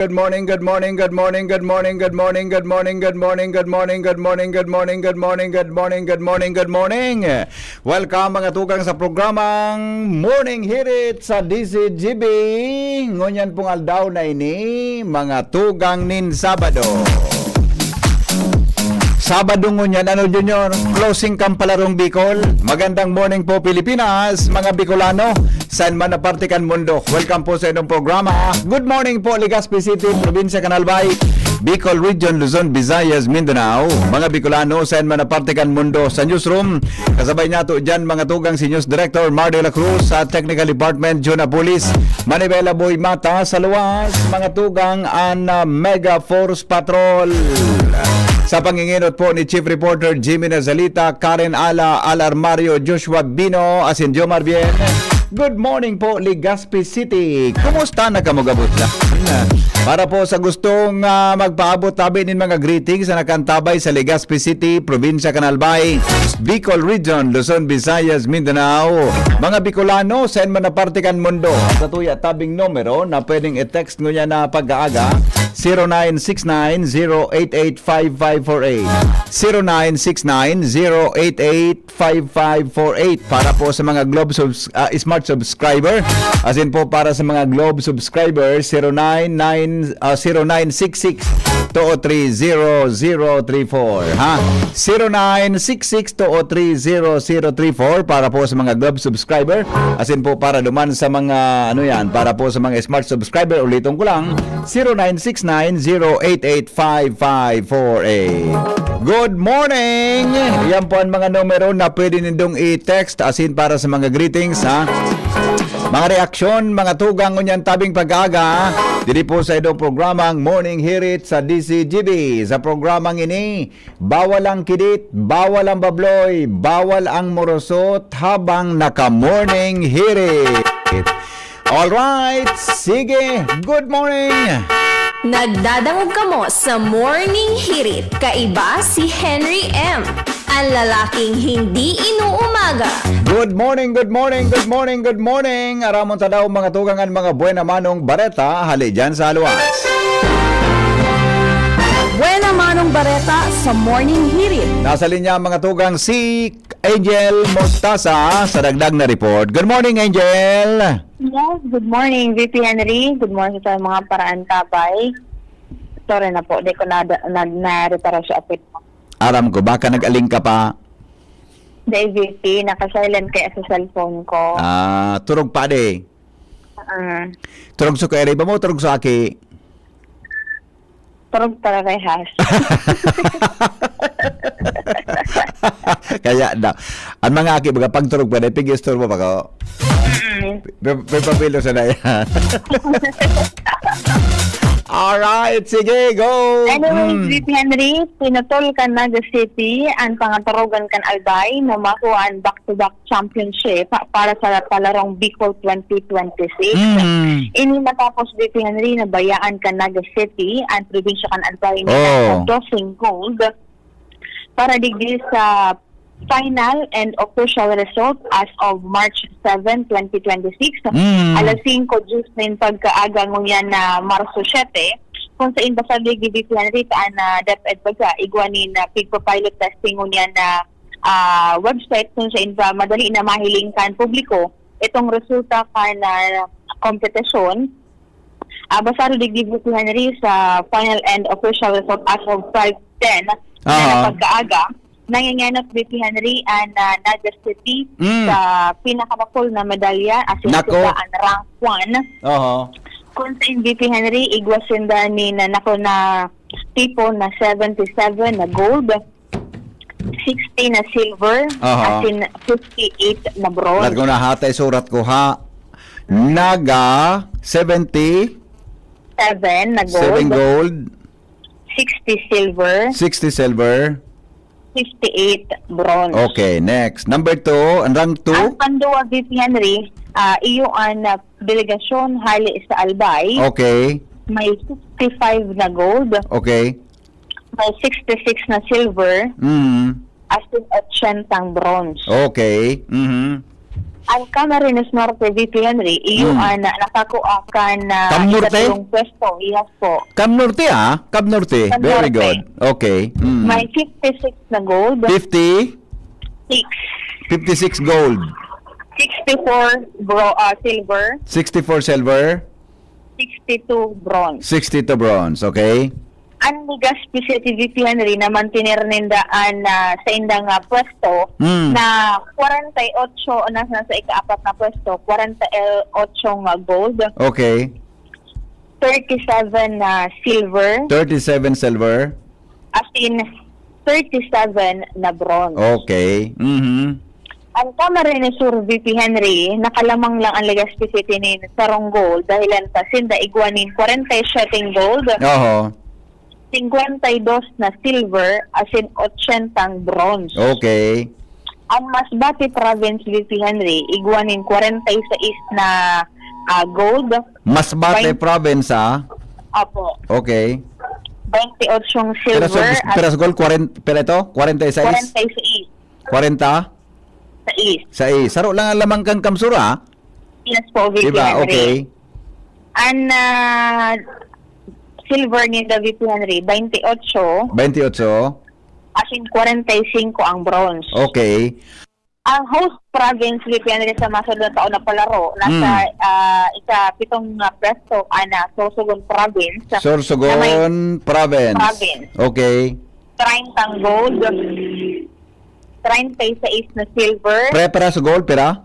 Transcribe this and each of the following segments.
Good morning, good morning, good morning, good morning, good morning, good morning, good morning, good morning, good morning, good morning, good morning, good morning, good morning, good morning. Welcome mga tugang sa programang Morning Hirit sa DCGB. Ngunyan pong aldaw na ini, mga tugang nin Sabado. Sabado ngunyan, Junior? Closing Kampalarong Bicol. Magandang morning po Pilipinas, mga Bicolano. Saan man napartikan mundo. Welcome po sa inyong programa. Good morning po Legazpi City, Probinsya Canalbay, Bicol Region, Luzon, Visayas, Mindanao. Mga Bicolano, saan man napartikan mundo. Sa newsroom, kasabay nato dyan mga tugang si News Director Mar de la Cruz, sa Technical Department Juna Pulis, Manibela Boy Mata, sa luwas, mga tugang ang Mega Force Patrol. Sa panginginot po ni Chief Reporter Jimmy Nazalita, Karen Ala, Alarmario, Joshua Bino, asin Jomar Bien. Good morning po Legazpi City. Kumusta na kamugabot na? Para po sa gustong magpaabot tabi nin mga greetings na nakantabay sa Legazpi City, Probinsya Canalbay, Bicol Region, Luzon, Visayas, Mindanao. Mga Bicolano, saan man napartikan mundo. Sa tuya tabing numero na pwedeng i-text nyo niya na pag-aaga, 0969-088-5548. 0969-088-5548 para po sa mga Globe Smart subscriber. As in po para sa mga Globe subscriber, 0966-203-0034. Ha? 0966-203-0034 para po sa mga Globe subscriber. As in po para duman sa mga para po sa mga Smart subscriber, ulitin ko lang, 0969-088-5548. Good morning! Yan po ang mga numero na pwede nindong i-text as in para sa mga greetings, ha? Mga reaksyon, mga tugang ngunyan tabing pag-aga, dili po sa idong programang Morning Hirit sa DCGB. Sa programang ini, bawal ang kidit, bawal ang babloy, bawal ang morosot habang naka-Morning Hirit. Alright, sige, good morning! Nagdadangog ka mo sa Morning Hirit. Kaiba si Henry M. Ang lalaking hindi inuumaga. Good morning, good morning, good morning, good morning. Aramon ta daw mga tugangan, mga buena manong bareta. Hali dyan sa luwas. Buena Manong Bareta sa Morning Hirit. Nasa linya mga tugang si Angel Mostasa sa dagdag na report. Good morning, Angel. Yes, good morning, VP Henry. Good morning sa mga paraan tabay. Sorry na po, di ko na-retara siya apit mo. Aram ko, baka nag-aling ka pa. Dahil VP, naka-silent kaya sa cellphone ko. Turog pa de. Turog sa kaya ba mo, turog sa aki? Turog para kay Hash. Kaya daw. Ang mga aki, baga pag turog pa de, pig-store mo ba ko? May papilo sa na yan. Alright, sige, go! Anyway, VP Henry, pinatol ka Naga City ang pangatarugan kan Albay na makuhaan back-to-back championship para sa palarong Bicol 2026. Ini matapos VP Henry na bayaan ka Naga City ang probinsya kan Albay na dosing gold para digdi sa final and official result as of March 7, 2026. Alas 5 Diyos na yung pagkaaga ngunyan na Marso 7. Kung sa imbasabig VP Henry na DepEd baga, igwanin na pigpapilot testing ngunyan na website kung sa madali na mahilingkan publiko itong resulta ka na kompetisyon. Basaro digdi VP Henry sa final and official result as of 5-10 na pagkaaga. Nangyayanap VP Henry and Naga City sa pinakamakul na medalya as in sila ang rank 1. Kung sa VP Henry, igwasinda ni na tipo na 77 na gold, 60 na silver, as in 58 na bronze. Lahat ko nahatay surat ko ha. Naga 77 na gold, 7 gold, 60 silver, 60 silver, 58 bronze. Okay, next. Number 2, ang rank 2? Ang panduwa, VP Henry, iyo ang delegasyon hali sa Albay. Okay. May 65 na gold. Okay. May 66 na silver. As in 80 bronze. Okay. Ang Camarines Norte, VP Henry, iyo nakakuha ka na Cam Norte? ikatlong pwesto. Yes po. Cam Norte Cam Norte. Cam Very Norte. good. Okay. May 56 na gold, 50, 56 gold, 64 silver, 64 silver, 62 bronze. 62 bronze. Okay. Ang Legazpi City, VP Henry, na mantinir nindaan sa indang pwesto na 48 nasa ika-apat na pwesto, 48 nga gold, Okay. 37 na silver, 37 silver. as in 37 na bronze. Okay. Ang Camarines Sur, VP Henry, nakalamang lang ang Legazpi City ni sarong gold dahilan sa sinda iguanin 47 gold, Oho. 52 na silver, as in 80 bronze. Okay. Ang Masbate Province, VP Henry, iguanin 46 na gold, Masbate Bain- province apo, Okay. 28 Pero silver, at pero gold 40 pero ito 46. 46 40 sa east. sa saro lang ang lamang kang kamsura. Yes po, VP Diba? Henry. Okay. Ang silver ni VP Henry, 28, 28. as in 45 ang bronze. Okay. Ang host province, VP Henry, sa masunod na taon na palaro, nasa ika-pitong pwesto, Sorsogon Province. Sorsogon province. Province. Okay. 30 gold, 36 na silver, Prepara sa gold pera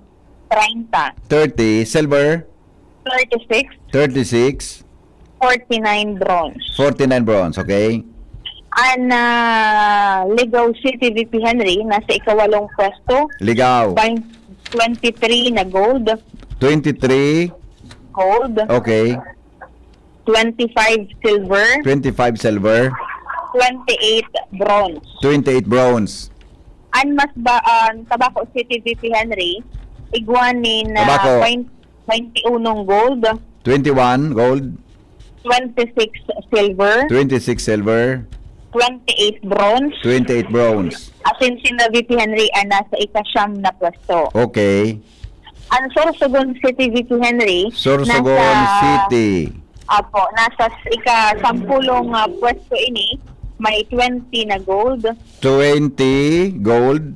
30, 30 silver, 36, 36, 49 bronze. 49 bronze. Okay. Ang Ligaw City, VP Henry, nasa ikawalong pwesto, Ligaw 23 na gold, 23. Okay. 25 silver, 25 silver, 28 bronze. 28 bronze. Ang Tabaco City, VP Henry, iguanin Tabaco. 21 gold, 21 gold, 26 silver, 26 silver, 28 bronze. 28 bronze. As in sina VP Henry ay nasa ikasyam na pwesto. Okay. Ang Sorsogon City, VP Henry, Sorsogon City. Apo, nasa ika-sampulong pwesto ini, may 20 na gold, 20 gold,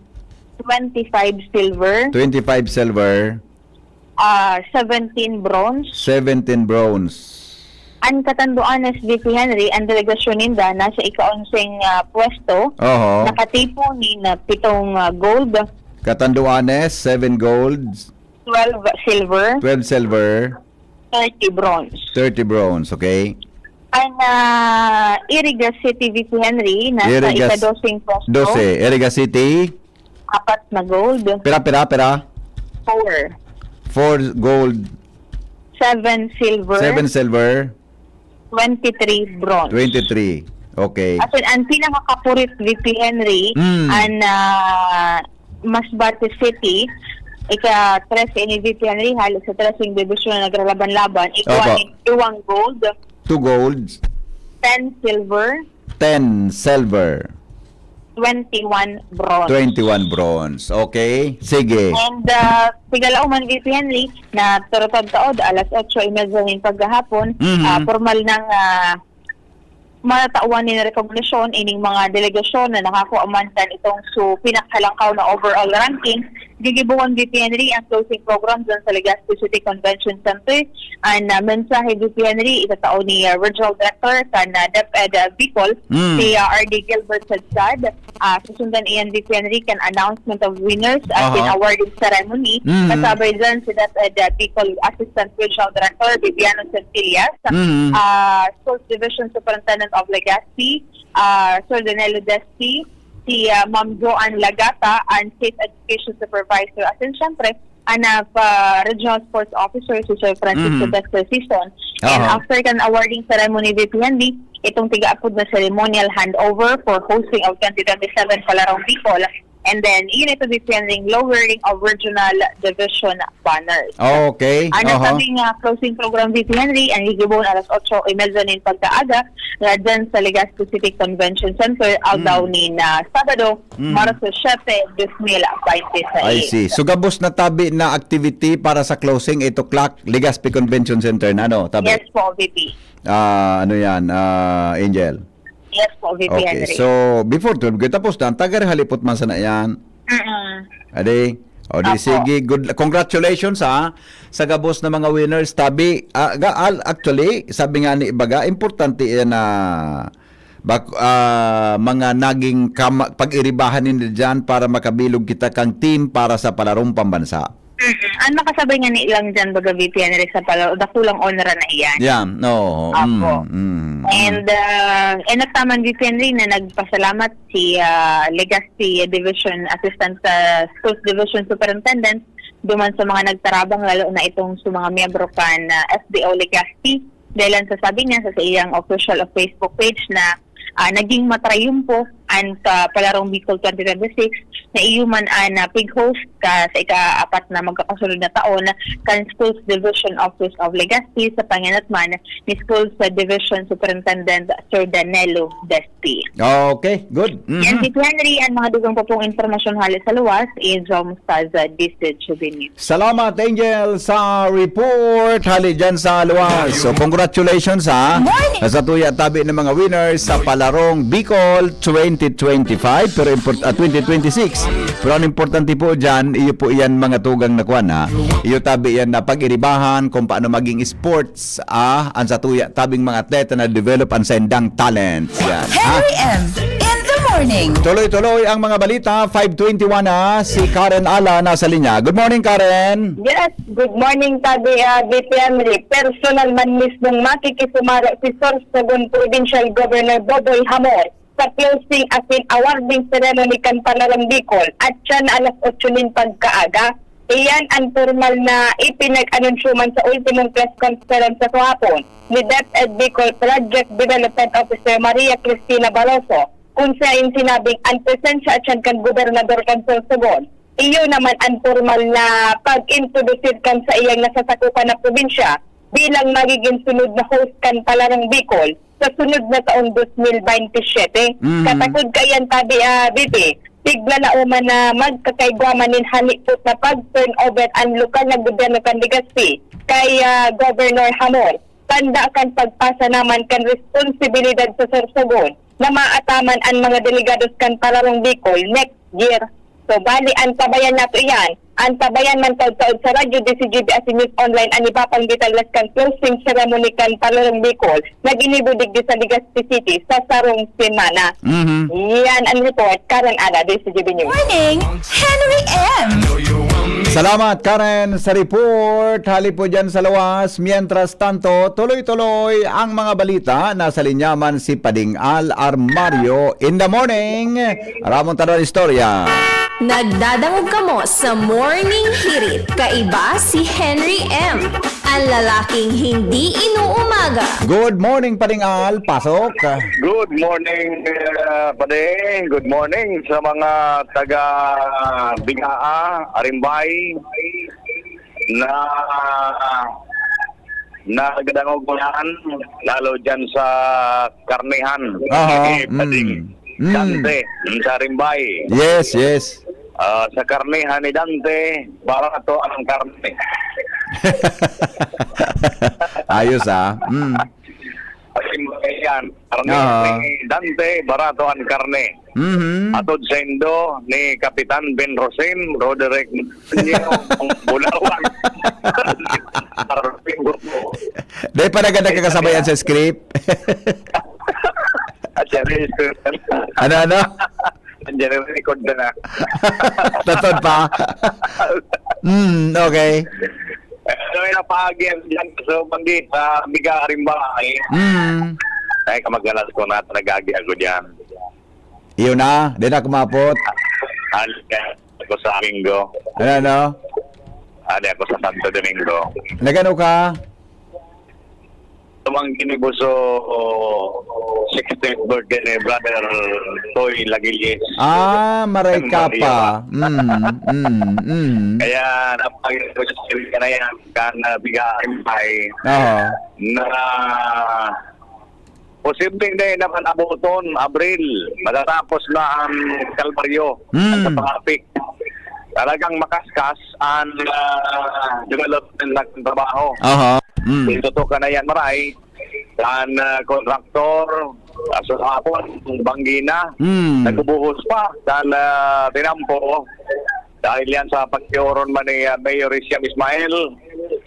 25 silver, 25 silver, 17 bronze. 17 bronze. Ang katanduan ng VP Henry, ang delegasyon ninda nasa ika-11 pwesto, Oho. nakatipo ni na 7 gold, Katanduanes, 7 golds, 12 silver, 12 silver, 30 bronze. 30 bronze. Okay. Ang Iriga City, VP Henry, nasa Irigas- ika-12 pwesto, 12. Eriga City, 4 na gold, pera. 4, 4 gold, 7 silver, 7 silver, 23 bronze. 23. Okay. As in, ang pinakakapurit, VP Henry, ang Masbate City, ika-13 ni VP Henry, halos sa 13 division na naglalaban-laban, ikuha 2 gold, 2 golds, 10 silver, 10 silver, 21 bronze. 21 bronze. Okay. Sige. And sigalaw man VP Henry na turutod taod alas 8:30 paghapon, formal ng matatawan ni recognition ining mga delegasyon na nakakuha man tan itong pinakahalangkaw na overall ranking. Gigibuan VP Henry ang closing program dyan sa Legazpi City Convention Center. Ang mensahe VP Henry itatao ni Regional Director sa DepEd Bicol, si RD Gilbert Sadsad. Susundan iyan VP Henry kan announcement of winners at in awarding ceremony. Kasabay dyan si DepEd Bicol Assistant Regional Director Viviano Centillas, Schools Division Superintendent of Legazpi, Sir Danilo Despi, si Ma'am Joanne Lagata, and State Education Supervisor. At then, syempre, Regional Sports Officer, si Sir Francisco Dexter Season. And after kan awarding ceremony, VP Henry, itong tiga-apod na ceremonial handover for hosting of 2027 Palarong Bicol. And then, yun ito defending lowering of regional division banners. Okay. Ang nasabing closing program VP Henry, ang higibon alas 8:30 nin pagkaaga na dyan sa Legazpi City Convention Center, daw ni na Sabado, Marso 7, 2026. I see. So gabos na tabi na activity para sa closing 8 o'clock Legazpi Convention Center na tabi. Yes po, VP. Ano yan, Angel? Yes po, VP Okay. Henry. So before to tapos na taga halipot man sana yan. Ade. O di Apo. sige, good. Congratulations sa gabos na mga winners tabi. Actually, sabi nga ni Ibaga, importante yan na mga naging pag-iribahan nila dyan para makabilog kita kang team para sa palarong pambansa. Ang nakasabay nga ni ilang dyan baga VP Henry sa pala, dakulang honor na iyan. Yan, no. Apo. And nagtaman VP Henry na nagpasalamat si Legazpi Division Assistant Schools Division Superintendent duman sa mga nagtarabang lalo na itong sa mga miyembro kan FDO Legazpi dahil sa sabi niya sa iyang official of Facebook page na naging matrayumpo ang palarong Bicol 2026 na iyuman na pig host sa ika-4 na magkakasunod na taon kan Schools Division Office of Legazpi sa panginatman ni Schools Division Superintendent Sir Danilo Despi. Okay, good. Yan si Henry, ang mga dugang pa pong informasyon halos sa luwas is Mustaza Distage Juvenil. Salamat, Angel, sa report. Hali dyan sa luwas. So, congratulations sa tuya tabi ng mga winners sa palarong Bicol 2025 pero 2026. Pero ang importante po dyan, iyo po yan mga tugang na kuwan iyo tabi yan na pag-iribahan kung paano maging sports ang sa tuya tabing mga atleta na develop ang sendang talents. Yan. Henry M. in the morning. Tuloy-tuloy ang mga balita. 5:21 si Karen Ala nasa linya. Good morning, Karen. Yes, good morning tabi VP Henry. Personal man mismong makikisumara si Sorsogon Provincial Governor Boboy Hamor sa closing asin awarding ceremony kan Palarong Bicol at siya na alas 8 nin pagkaaga. Iyan ang formal na ipinag-anunsyo man sa ultimong press conference sa kahapon ni DepEd Bicol Project Development Officer Maria Cristina Barroso kung siya yung sinabing ang presensya at siyan kan Gobernador kan Sorsogon. Iyo naman ang formal na pag-introduce kan sa iyang nasasakupan na probinsya bilang magiging sunod na host kan Palarong Bicol sa sunod na taong 2027. Katakod kayan tabi BP, tigla na uman na magkakaigwaman nin halikot na pag-turn over ang lokal na gobyerno kan Legazpi kay Governor Hamor. Tanda kan pagpasa naman kan responsibilidad sa Sorsogon na maataman ang mga delegados kan Palarong Bicol next year. So, bali, ang tabayan nato iyan. Ang tabayan man taod-taod sa radyo, DCGB as News Online, ang ipapang details kan closing ceremony kan Palarong Bicol na ginibudig di sa Legazpi City sa sarong semana. Yan ang report. Karen Ada, DCGB News. Morning, Henry M. Salamat, Karen, sa report. Hali po dyan sa lawas. Mientras tanto, tuloy-tuloy ang mga balita. Nasa linyaman si Pading Al Armario in the morning. Ramon Tanong Istorya. Nagdadangog kamo sa Morning Hirit. Kaiba si Henry M. Ang lalaking hindi inuumaga. Good morning, Pading Al. Pasok. Good morning, Padeng. Good morning sa mga taga Bigaa, Arimbay na nagdangog yan, lalo dyan sa Karnihan. Padeng. Dante, sa Arimbay. Yes, yes. Sa Karnihan ni Dante, barato ang karne. Ayos Arimbay yan. Karnihan ni Dante, barato ang karne. Atod sa Indo ni Kapitan Ben Rosin, Roderick Bulawan. Dahil pa nagkakasabayan sa script. At siya rin. Ano? Andiyan record na na. Tatod pa. Okay. Ano yung napahagyan dyan sa bandi sa Biga Arimbay. Ay, kamagalas ko na nagagi ako dyan. Iyo na, di na kumapot. Halika ako sa Domingo. Ano? Halika ako sa Santo Domingo. Nagano ka? tumanggi ni Buso 60th birthday ni Brother Toy Lagilyes. Maray ka pa. Kaya napagin ko sa sarili na yan kan bigahin ay Oo. na posibleng din naman abuton, Abril, matatapos na ang Kalbaryo at sa pangapik. Talagang makaskas ang development ng trabaho. Aha. Dito to ka na yan, Maray. Ang kontraktor, aso hapon, banggina, nagbubuhos pa. Dahil tinampo, dahil yan sa pagkioron man ni Mayor Isiam Ismail,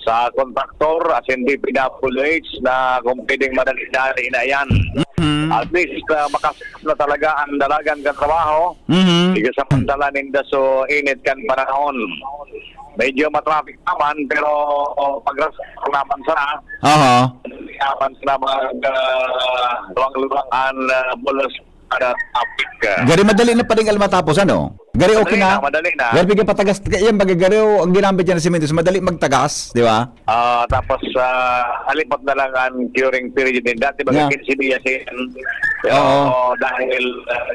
sa kontraktor, as in DPWH, na kung pwedeng madali-dali na yan. At least makaskas na talaga ang dalagan kan trabaho. Hindi sa pantala ninda so init kan panahon. Medyo matraffic naman pero pag-rasok naman sana. Aha. Naman sana luwang-luwangan bolos para traffic. Gari madali na pa rin matapos, ano? Gari okay na? Madali na. Gari bigyan patagas. Yan, gari ang ginamit niya na simento. So, madali magtagas, di ba? Tapos alipot na lang ang curing period din. Dati Yeah. magkakit pero dahil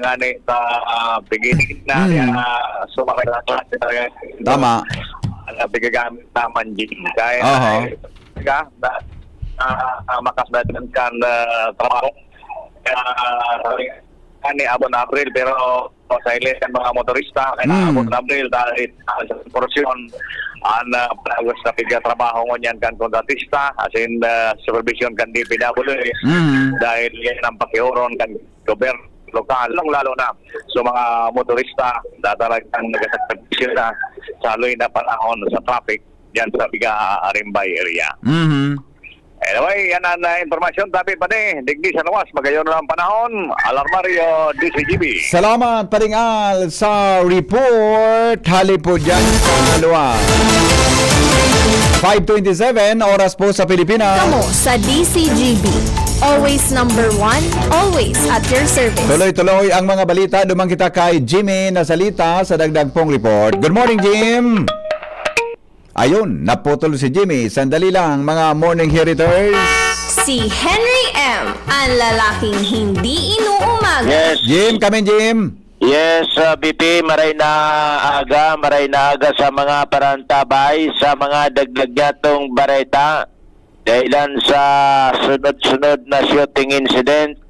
nga sa beginning na sumakay na klase talaga. Tama. Bigagamit naman din. Kaya makasdadan kan trabaho. Kaya abon April pero sa ilan mga motorista kaya abon April dahil sa porsyon ang pagos na trabaho mo niyan kan kontratista as in supervision kan DPWH dahil yan ang pakiuron kan gobyerno lokal lalo na so mga motorista talagang nagasakripisyo na sa haloy na panahon sa traffic diyan sa Biga-Arimbay area. Anyway, yan ang informasyon. Tapi pa din, digdi sa lawas. Magayon na ang panahon. Alarmario, DCGB. Salamat, Paringal, sa report. Hali po dyan sa luwa. 5:27, oras po sa Pilipinas. Kamo sa DCGB. Always number one, always at your service. Tuloy-tuloy ang mga balita. Dumang kita kay Jimmy na salita sa dagdag pong report. Good morning, Jim! Ayun, naputol si Jimmy. Sandali lang, mga morning heriters. Si Henry M. Ang lalaking hindi inuumaga. Yes, Jim, kami Jim. yes, BP, maray na aga sa mga parantabay, sa mga dagdagyatong bareta. Dahilan sa sunod-sunod na shooting incident,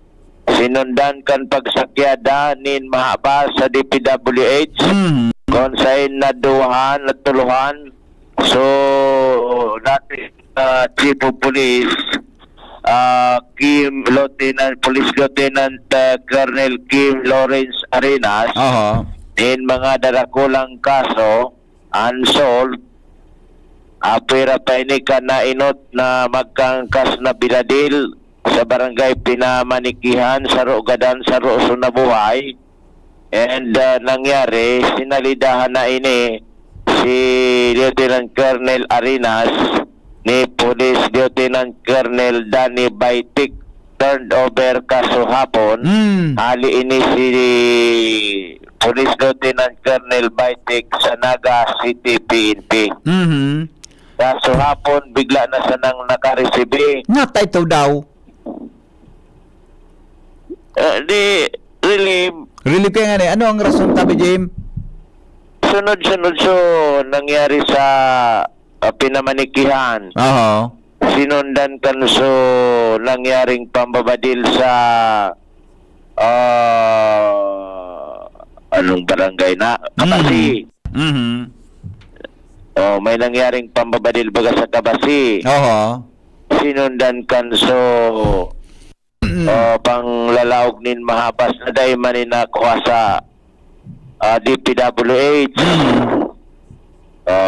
sinundan kan pagsakyada nin mahaba sa DPWH, konsain na duhan at tuluhan. So, dati Chief of Police, Police Lieutenant Colonel Kim Lawrence Arenas, in mga darakulang kaso, unsolved, pera pa ini ka na inot na magkangkas na biladil sa barangay Pinamanikihan sa Rugadan sa Roso na buhay. And nangyari, sinalidahan na ini si Lieutenant Colonel Arenas ni Police Lieutenant Colonel Danny Baitik turned over kaso hapon. Hali ini si Police Lieutenant Colonel Baitik sa Naga City PNP. Kaso hapon bigla na sanang nakaresibi. Natay to daw. Di relieve. Relief kaya nga ano ang rason tabi, Jim? Sunod-sunod nangyari sa Pinamanikihan. Sinundan kan so nangyaring pambabadil sa anong barangay na? Kabasi. May nangyaring pambabadil baga sa Kabasi. Sinundan kan so panglalaog nin mahabas na dahi manin nakuha sa DPWH.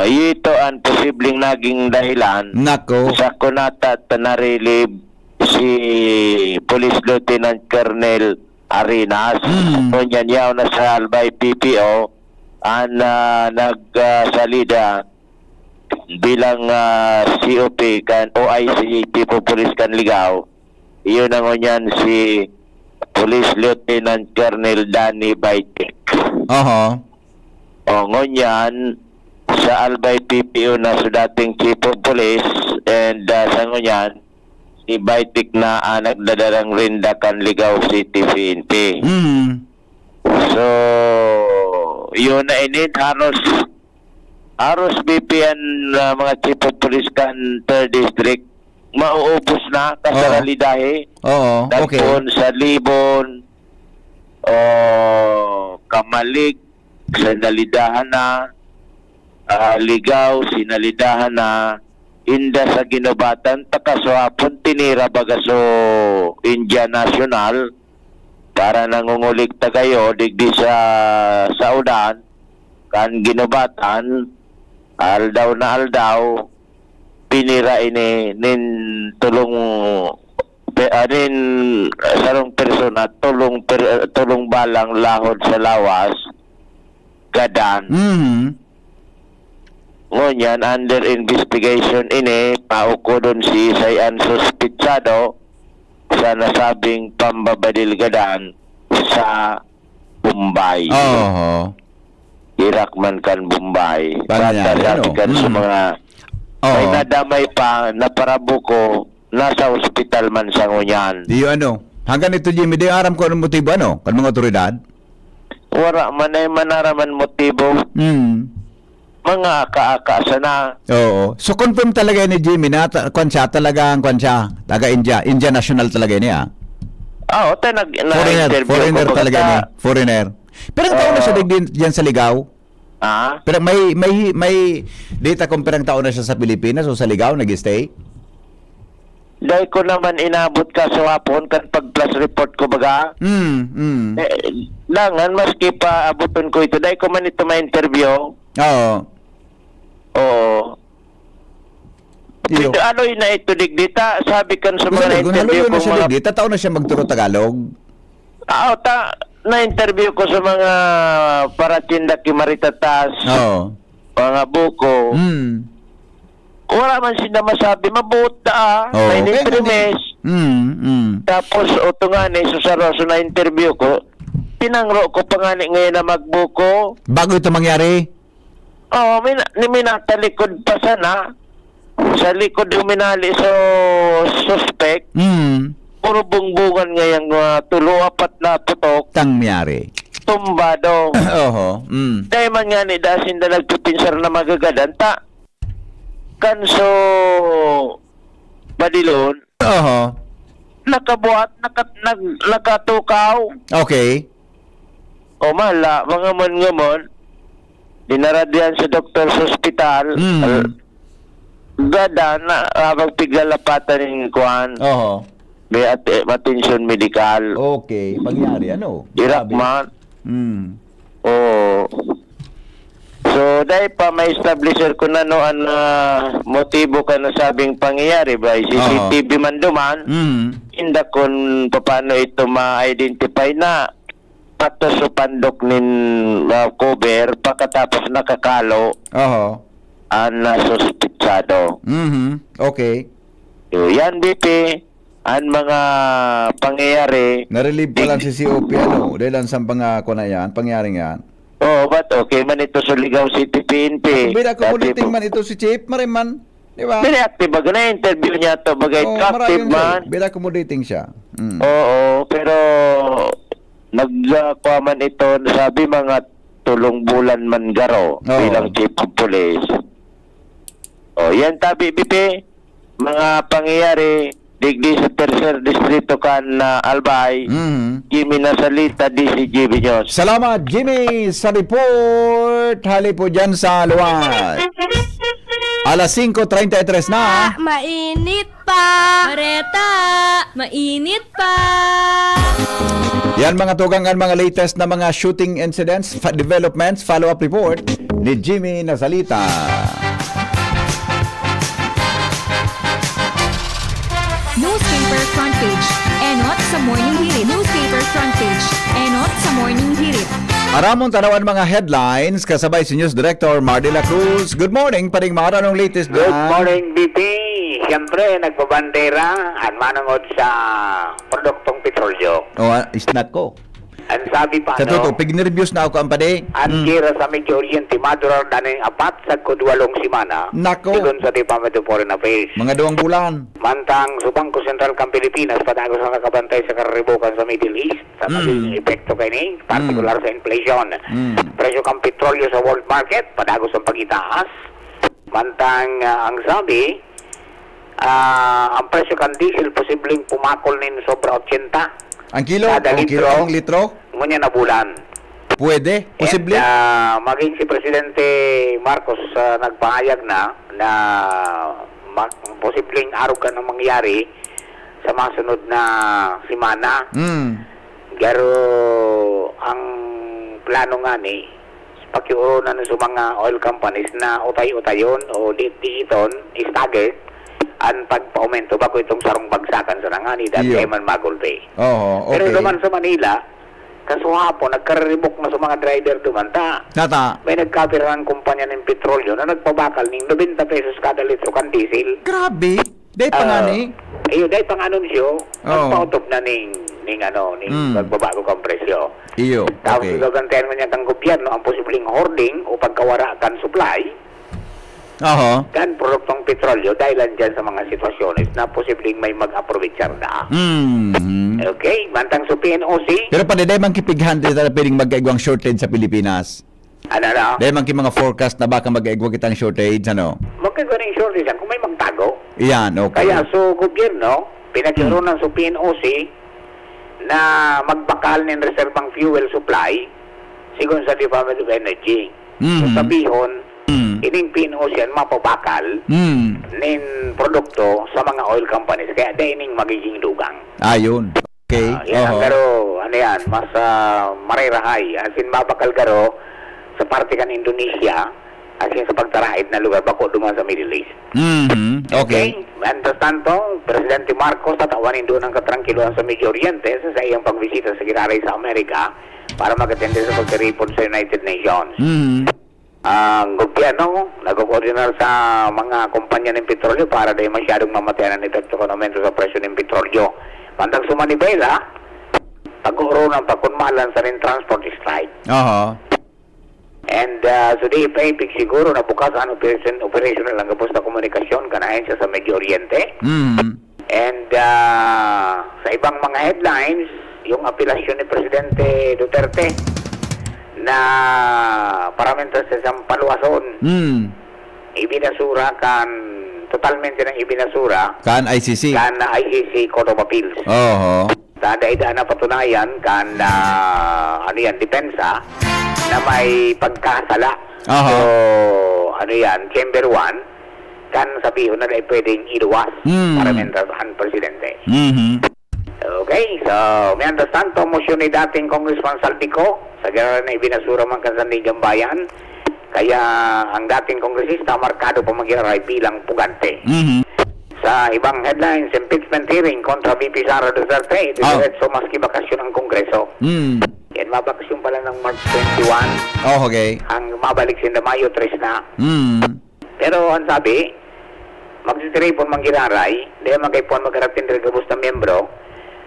Ito ang posibleng naging dahilan Nako. sa kunata na relieve si Police Lieutenant Colonel Arenas. Kunyan yaw na sa Albay PPO ang nagsalida bilang COP kan OIC tipo Police kan Ligaw. Iyon ang kunyan si Police Lieutenant Colonel Danny Baitik. Ngunyan sa Albay PPO na sa dating Chief of Police and sa ngunyan Ibaitik na nagdadarang rinda kan Ligaw City PNP. So, yun na init, haros BPN mga chief of police kan 3rd district, mauubos na kasaralidahe. Oo, okay. Dagpon sa Libon, Kamalig, sinalidahan na, Ligaw, sinalidahan na, Inda sa Ginobatan, takaswapon, tinira bagaso India National, para nangungulig tagayo, digdi sa Saudan, kan Ginobatan, aldaw, pinira ini, nin tulong, nin sarong persona, tulong balang lahod sa lawas, gadan. Ngunyan, under investigation ini, pauko doon si Isayan suspitsado sa nasabing pambabadil gadan sa Bombay. Oo. Iraq man kan Bombay. Pangyayari, ano? Kan sa mga may nadamay pa na parabuko, nasa ospital man sa ngunyan. Di hanggang ito Jimmy, di aram ko anong motibo kan mga otoridad? Wala man ay manaraman motibo. Mga aka-aka sana. Oo. So confirm talaga ni Jimmy na taga India National talaga niya. Oo, Foreigner talaga niya. Foreigner. Pero ang taon na siya diyan sa Ligaw? Pero may data kung perang taon na siya sa Pilipinas o sa Ligaw nag-stay? Dahil ko naman inabot ka sa hapon kan pag-plus report ko baga. Langan, maski pa abuton ko ito. Dahil ko man ito ma-interview. Oo. Ito, ano yun na ito, digdita? Sabi kan sa mga na-interview ko mga... Digdita, taon na siya magturo Tagalog. Na-interview ko sa mga paratinda kimaritatas. Mga buko. Wala man sila masabi, mabuot na may nipremes. Tapos, ito nga ni Susaroso na interview ko, tinangro ko pa nga ngayon na magbuko. Bago ito mangyari? May natalikod pa sana. Sa likod huminali sa suspect. Puro bungbungan ngayang tulo-apat na putok. Tangyari. Tumbado. Dahil man nga ni Dasin na nagpipinsar na magagadanta. Kanso Badilon. Nakabuhat, nakatukaw. Okay. Mala, mga man dinaradian sa doktor sa ospital. Gada na habang piglalapatan ng kuhan. May atensyon medikal. Okay. Pangyari, Iraq man. So, dahil pa may establisher ko na motibo ka na sabing pangyayari ba? CCTV man duman. Hindi kung paano ito ma-identify na patos o pandok nin cover pagkatapos nakakalo ang nasuspitsado. Okay. So, yan, BP, ang mga pangyayari. Na-relieve pa lang si COP, dahil lang sa pangyaring yan. But okay man ito sa Ligaw City PNP. Bida accommodating man ito si Chief, mariman. Di ba? Very active ba? Na-interview niya ito. Bagay active man. Bida accommodating siya. Pero nagkuha man ito, sabi mga tulong bulan man garo bilang Chief of Police. Yan tabi, BP. Mga pangyayari, digdi sa 3rd distrito kan Albay. Jimmy Nasalita, DCGB News. Salamat Jimmy sa report. Hali po dyan sa luwas. Alas 5:33 na. Mainit pa! Mareta, mainit pa! Yan mga tugangan, mga latest na mga shooting incidents, developments, follow-up report ni Jimmy Nasalita. Newspaper front page. Enot sa morning hirit. Newspaper front page. Enot sa morning hirit. Aramon tanawan mga headlines kasabay si News Director Mar de la Cruz. Good morning, paring mga anong latest Good dyan? morning, BP. Siyempre, nagbabandera at manungod sa produktong petrolyo. Isnat ko. Ang sabi pa Sa totoo, pig-nervyos na ako ang pade. ang gira sa Medyo Oriente, madurar na ng apat sa kudwalong simana. Nako. Sigon sa Department of Foreign Affairs. Mga 2 bulan. Mantang Subangko Sentral kang Pilipinas, patagos ang nakabantay sa kararibukan sa Middle East, sa magiging epekto kay ni, partikular sa inflation. Presyo kang petrolyo sa world market, padagos ang pagitaas. Mantang ang sabi, ang presyo kang diesel posibleng pumakol nin sobra 80. Ang kilo? Kada O kilo? litro. Ang litro? Ngunya na bulan. Pwede? Posible? And, maging si Presidente Marcos nagpahayag na posibleng arugan ang mangyari sa mga sunod na simana. Pero ang plano nga ni pakiurunan sa mga oil companies na utay-utayon o di-iton staggered ang pagpa-aumento bago itong sarong bagsakan sa nangani dahil Iyo. kay man magulti. Oo, okay. Pero naman sa Manila, kasuhapon, nagkaribok na sa mga driver dumanta. Tata. May nagkapira ng kumpanya ng petrolyo na nagpabakal ng 90 pesos kada litro kan diesel. Grabe. Day pa nga ni. Iyo, dahil pang anunsyo, Oo. nagpautob na ning magbabago kang presyo. Iyo. Tapos Okay. gagantayan mo niya kang gobyerno ang posibleng hoarding o pagkawara kan supply Oho. kan produktong petrolyo dahil dyan sa mga sitwasyones na posibleng may mag-aprovechar na. Okay, mantang sa PNOC, Pero pa day man kipighan dito na pwedeng mag-aigwang shortage sa Pilipinas. ano na, Day man ki mga forecast na baka mag-aigwang kitang shortage, ano? magkagaling shortage yan kung may magtago. Iyan, okay. Kaya so gobyerno, pinagkaroon ng sa PNOC na magbakal ng reservang fuel supply sigon sa Department of Energy. So sabihon, ining PNOC yan mapabakal nin produkto sa mga oil companies. Kaya ining magiging dugang. Ayun. Okay. Yan ang Oho. garo, ano yan, mas marirahay. As in, mabakal garo sa parte kan Indonesia, as in sa pagtarahid na lugar, bako duman sa Middle East. Okay. Mientras tanto, Presidente Marcos tatawanin doon ang katrangkiluhan sa Medyo Oriente sa iyang pagbisita sa Giraray sa Amerika para mag-attend sa pagkaripon sa United Nations. Ang gobyerno nag-coordinar sa mga kumpanya ng petrolyo para dahil masyadong mamatayan ng epekto ekonomento sa presyo ng petrolyo. Pantang sa Manibela, pag-uuro ng pagkunmalan sa rin transport strike. Oho. And so di ipahipig siguro na bukas ang operational ang gabos na komunikasyon kanahin siya sa Medyo Oriente. And sa ibang mga headlines, yung apelasyon ni Presidente Duterte na paramenta sa isang paluwason, ibinasura kan, totalmente ng ibinasura Kan ICC. kan ICC Court of Appeals. Oho. Dada na patunayan kan ano yan, depensa na may pagkasala. Aha. So, ano yan, Chamber 1 kan sabihin na dahil pwedeng iluwas para mentasahan presidente. Okay, so, mientras tanto, motion ni dating Congressman Saldico sa gano'n na ibinasura man kan Sandigan Bayan, kaya ang dating kongresista markado pa mag-iray bilang pugante. Sa ibang headlines, impeachment hearing kontra VP Sara Duterte, diretso maski bakasyon ang Kongreso. Yan, mabakasyon pala ng March 21, Oh, okay. ang mabalik sinda Mayo 3 na. Pero ang sabi, magsitiripon manggiraray, dahil magkaipon magkarating rin gabos na membro,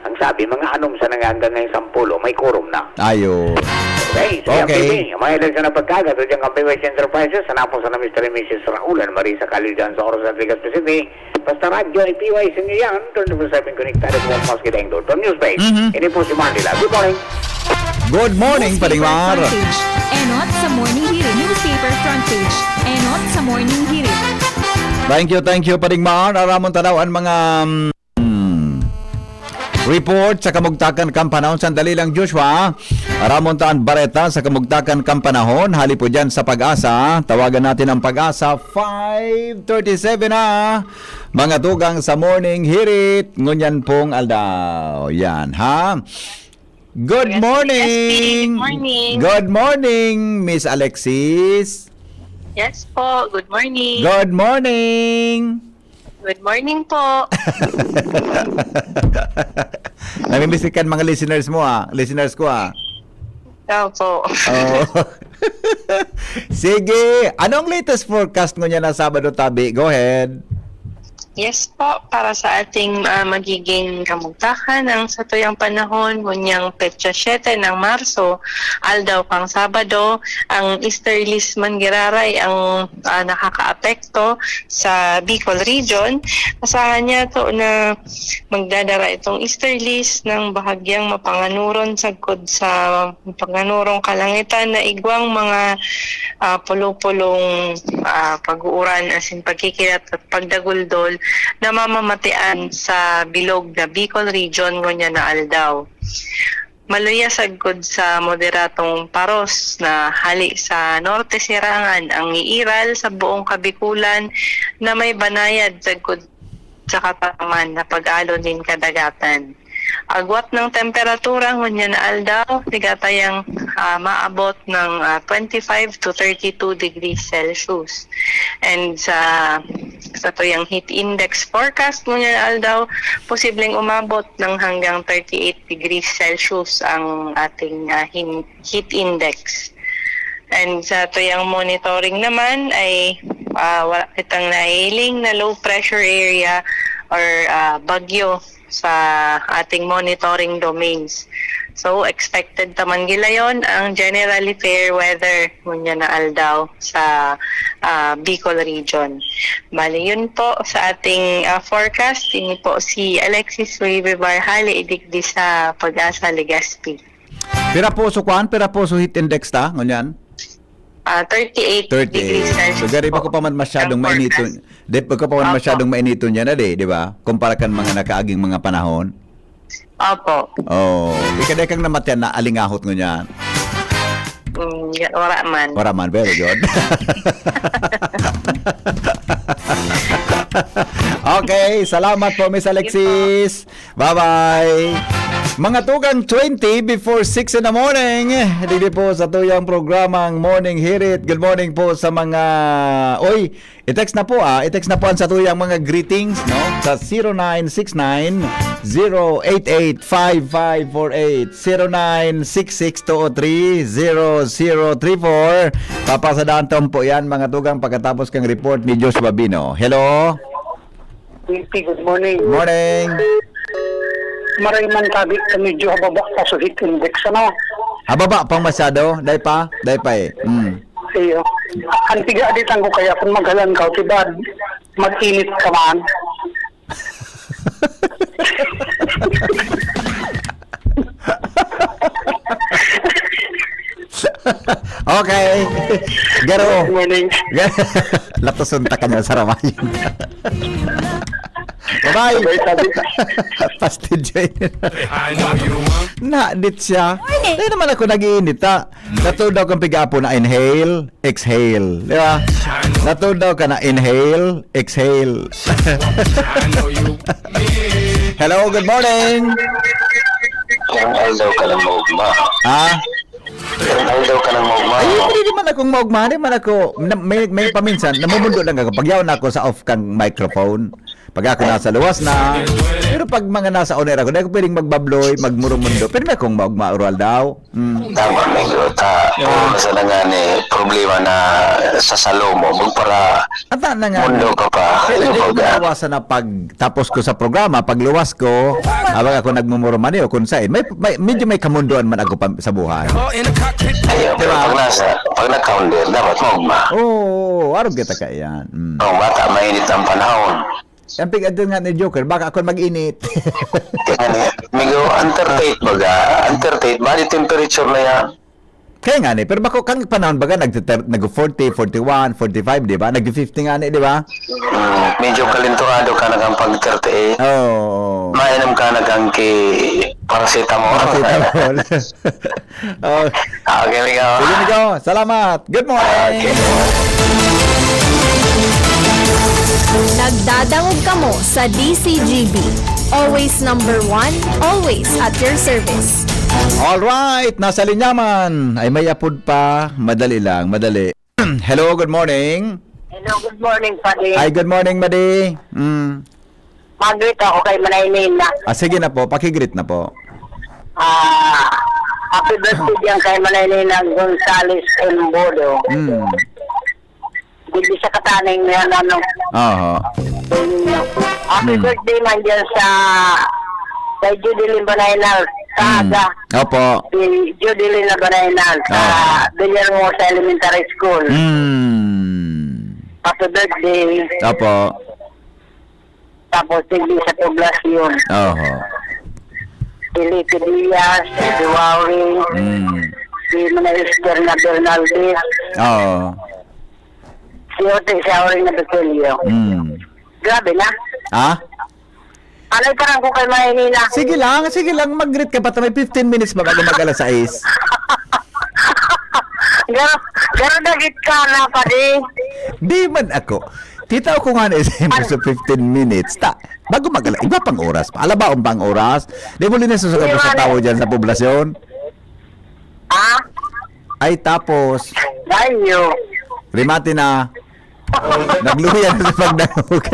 ang sabi, mga anom sa nanganggang ngayon 10, may quorum na. Ayun. Okay, so Okay. yung mga eleksyon na pagkagat, o diyang Camping West Enterprises, sanapos sa na Mr. and Mrs. Raulan, Marisa Calidan sa Oros at Ligas Pacific, basta radyo, IPY, sa inyo yan, 24/7 connected mo mas kita yung doon. Newspaper, ini po si Mandela. Good morning. Good morning, Paringmar. Front page. Enot sa morning hirit. Newspaper front page. Enot sa morning hirit. Thank you, Paringmar. Aramon tanaw ang mga report sa kamugtakan kampanahon. Sandali lang, Joshua. Aramon taan Bareta sa kamugtakan kampanahon. Hali po dyan sa Pag-asa. Tawagan natin ang Pag-asa. 5:37 na. Mga tugang sa morning hirit. Ngunyan pong aldaw. Yan, ha? Good morning. Good morning. Good morning, Miss Alexis. Yes po, good morning. Good morning. Good morning po. Namimisikan mga listeners mo listeners ko Opo. Oh. Sige, anong latest forecast mo niya na Sabado tabi? Go ahead. Yes po, para sa ating magiging kamugtakan ng satuyang panahon, ngunyang petsa 7 ng Marso, aldaw pang Sabado, ang easterlies Mangiraray ang nakakaapekto sa Bicol Region. Asahan niya to na magdadara itong easterlies ng bahagyang mapanganuron sagkod sa mapanganurong kalangitan na igwang mga pulo-pulong pag-uuran as in pagkikilat at pagdaguldol na mamamatian sa bilog na Bicol Region ngunya na aldaw. Maluya sagkod sa moderatong paros na hali sa norte sirangan ang iiral sa buong Kabikulan na may banayad sagkod sa kataman na pag-alon din kadagatan. Agwat ng temperatura ngunya na aldaw, tigatayang maabot ng 25 to 32 degrees Celsius. And sa tuyang heat index forecast ngunya na aldaw, posibleng umabot ng hanggang 38 degrees Celsius ang ating heat index. And sa tuyang monitoring naman ay wala kitang nahiling na low pressure area or bagyo sa ating monitoring domains. So, expected taman gilayon ang generally fair weather ngunya na aldaw sa Bicol Region. Bali, yun po sa ating forecast. Ini po si Alexis Ribe Barhali, idigdi sa Pag-asa, Legazpi. Pira po so heat index ta, ngunyan? 38 degrees 38. Celsius. So, gari ba ko pa man masyadong ang mainito? forecast. Di ba ko pa man masyadong mainito niya na di ba? Kumpara kan mga nakaaging mga panahon. Opo. Oh, ikaday kang namatyan na alingahot ngunyan. Wala man. Para man, very good. Okay, salamat po Miss Alexis. Bye-bye. Mga tugang 20 before 6 in the morning. Dito po sa tuyang programang Morning Hirit. Good morning po sa mga... Oy, i-text na po i-text na po ang sa tuyang mga greetings, no? Sa 0969-088-5548 0966-203-0034. Papasadaan po yan mga tugang pagkatapos kang report ni Josh Babino. Hello? Good morning. Morning. Maray man tabi medyo hababa sa heat index, ano? Ababa pang masyado? Day pa eh. Iyo. Ang tiga di ko kaya kung maghalan ka, diba, mag-init ka man. Okay. Garo. Good morning. Latosunta ka niya sa ramayan. Bye-bye. Pastidyo. Na-dit siya. Hindi naman ako nag-iinit ha. Natod daw kang pigapo na inhale, exhale. Di ba? Natod daw ka na inhale, exhale. Hello, good morning. Ang aldaw ka lang maugma. Ha? Ang aldaw ka lang maugma. Ay, hindi naman akong maugma. Hindi naman ako, may paminsan, namumundo lang ako. Pag yaw na ako sa off kang microphone. Pag ako nasa luwas na. Pero pag mga nasa on air ako, hindi ako pwedeng magbabloy, magmurumundo. Pero may akong maugma oral daw. Tama, Mego. Kung nasa na nga ni problema na sa salo mo, magpara Ata na nga. mundo ka pa. Kaya hindi ko Ibaga. mawasan na pag tapos ko sa programa, pag luwas ko, habang ako nagmumurumani o kung saan, medyo may kamunduan man ako sa buhay. Ayaw, pero pag nag-counter, dapat maugma. Oo, arog kita ka yan. Ang bata, mainit ang panahon. Ang pigad doon nga ni Joker, baka ako mag-init. Kaya Mego, entertain baga. Entertain, bali temperature na yan. Kaya nga ni, pero bako kang panahon baga nag-40, 41, 45, di ba? Nag-50 nga ni, di ba? Medyo kalinturado ka nagang pag-38. Oo. Mainam ka nagang paracetamol. Paracetamol. Oh. Okay, Mego. Sige, Migo. Salamat. Good morning. Nagdadangog kamo sa DCGB. Always number 1, always at your service. Alright, nasa linyaman. Ay may apod pa. Madali lang, madali. Hello, good morning. Hello, good morning, Padre. Ay, good morning, Madi. Mag-greet ako kay Manaynin na. Sige na po, pakigreet na po. Happy birthday diyan kay Manaynin ng Gonzales Embodo. Hindi sa kataning yan, ano. Oo. Happy birthday man dyan sa kay Judeline Banaynal sa Aga. Opo. Si Judeline Banaynal sa Villarmo sa Elementary School. Happy birthday. Opo. Tapos tigli sa poblasyon. Oho. Si Lipi Diaz, si Duwawi, si Minister na Bernaldez, Oo. si Ote Showering na Beculio. Grabe na. Ha? Alay parang ko kay Maynila. Sige lang, mag-greet ka pa. May 15 minutes ba bago mag-alas 6? Garo dagit ka na pa di. Di man ako. Tita ko nga na sa 15 minutes. Bago mag-alas, iba pang oras pa. Alabaon pang oras. Di mo linis sa tao dyan sa poblasyon. Ha? Ay, tapos, Dayo. rimati na. Nagluyan sa pagdangog.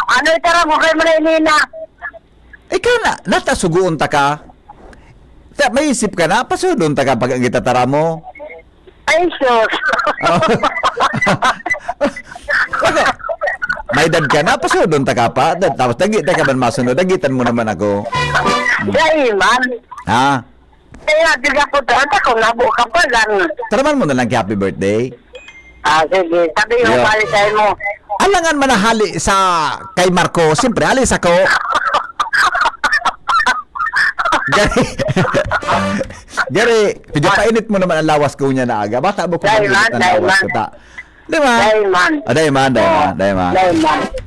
Ano itara mo kay Maynila? Ikaw na, natasuguon ta ka. May isip ka na, pasudon ta ka pag ang itatara mo. Ay, sus. Oh. May edad ka na, pasudon ta ka pa. Tapos dagita ka man masunod, dagitan mo naman ako. Dahil man. Ha? Kaya tiga ko tata ko nabo ka pa gan. Taraman mo na lang kay happy birthday. Sige. Sabi yung Yeah. palisay mo. Alangan manahali sa kay Marco, siyempre alis ako. Gary, medyo painit mo naman ang lawas ko niya na aga. Bata mo kung painit ang lawas ko ta. Di ba? Dayman. Dayman. Dayman.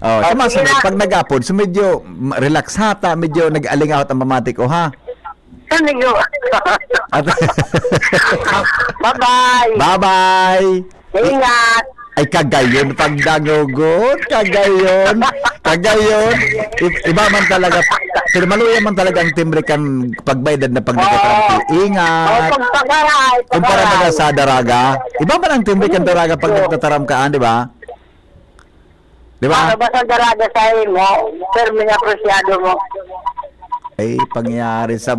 Oh, sama pag nag-apod, so medyo relax hata, medyo nag-aling out ang mamati ko, ha? Sanigo. At Bye-bye. bye-bye. Ingat. Ay, kagayon, pagdangugot, kagayon. Iba man talaga, pero maluya man talaga ang timbre kan pagbayad na pagdatarampi. Ingat. Pagpagaray. Kumpara na sa daraga. Iba man ang timbre kan daraga pag nagtataram kaan, di ba? Di ba? Ano ba sa daraga sa mo? Termin apresyado mo. Ay, pangyayari sa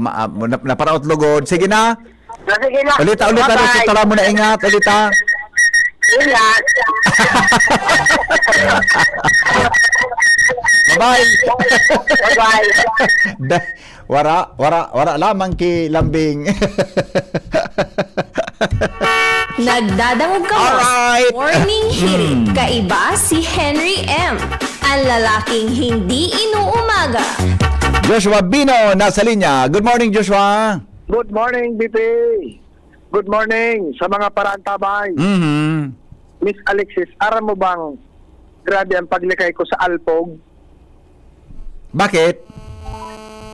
naparaot lugod. Sige na. Sige na. Ulita, Bye-bye. tara mo na ingat. Ulita. Ingat. Bye-bye. Bye-bye. Wara lamang ki lambing. Nagdadamog ka mo Alright. sa Morning Hirit. Kaiba si Henry M. Ang lalaking hindi inuumaga. Joshua Bino nasa linya. Good morning, Joshua. Good morning, BP. Good morning sa mga parantabay. Miss Alexis, aram mo bang grabe ang paglikay ko sa Alpog? Bakit?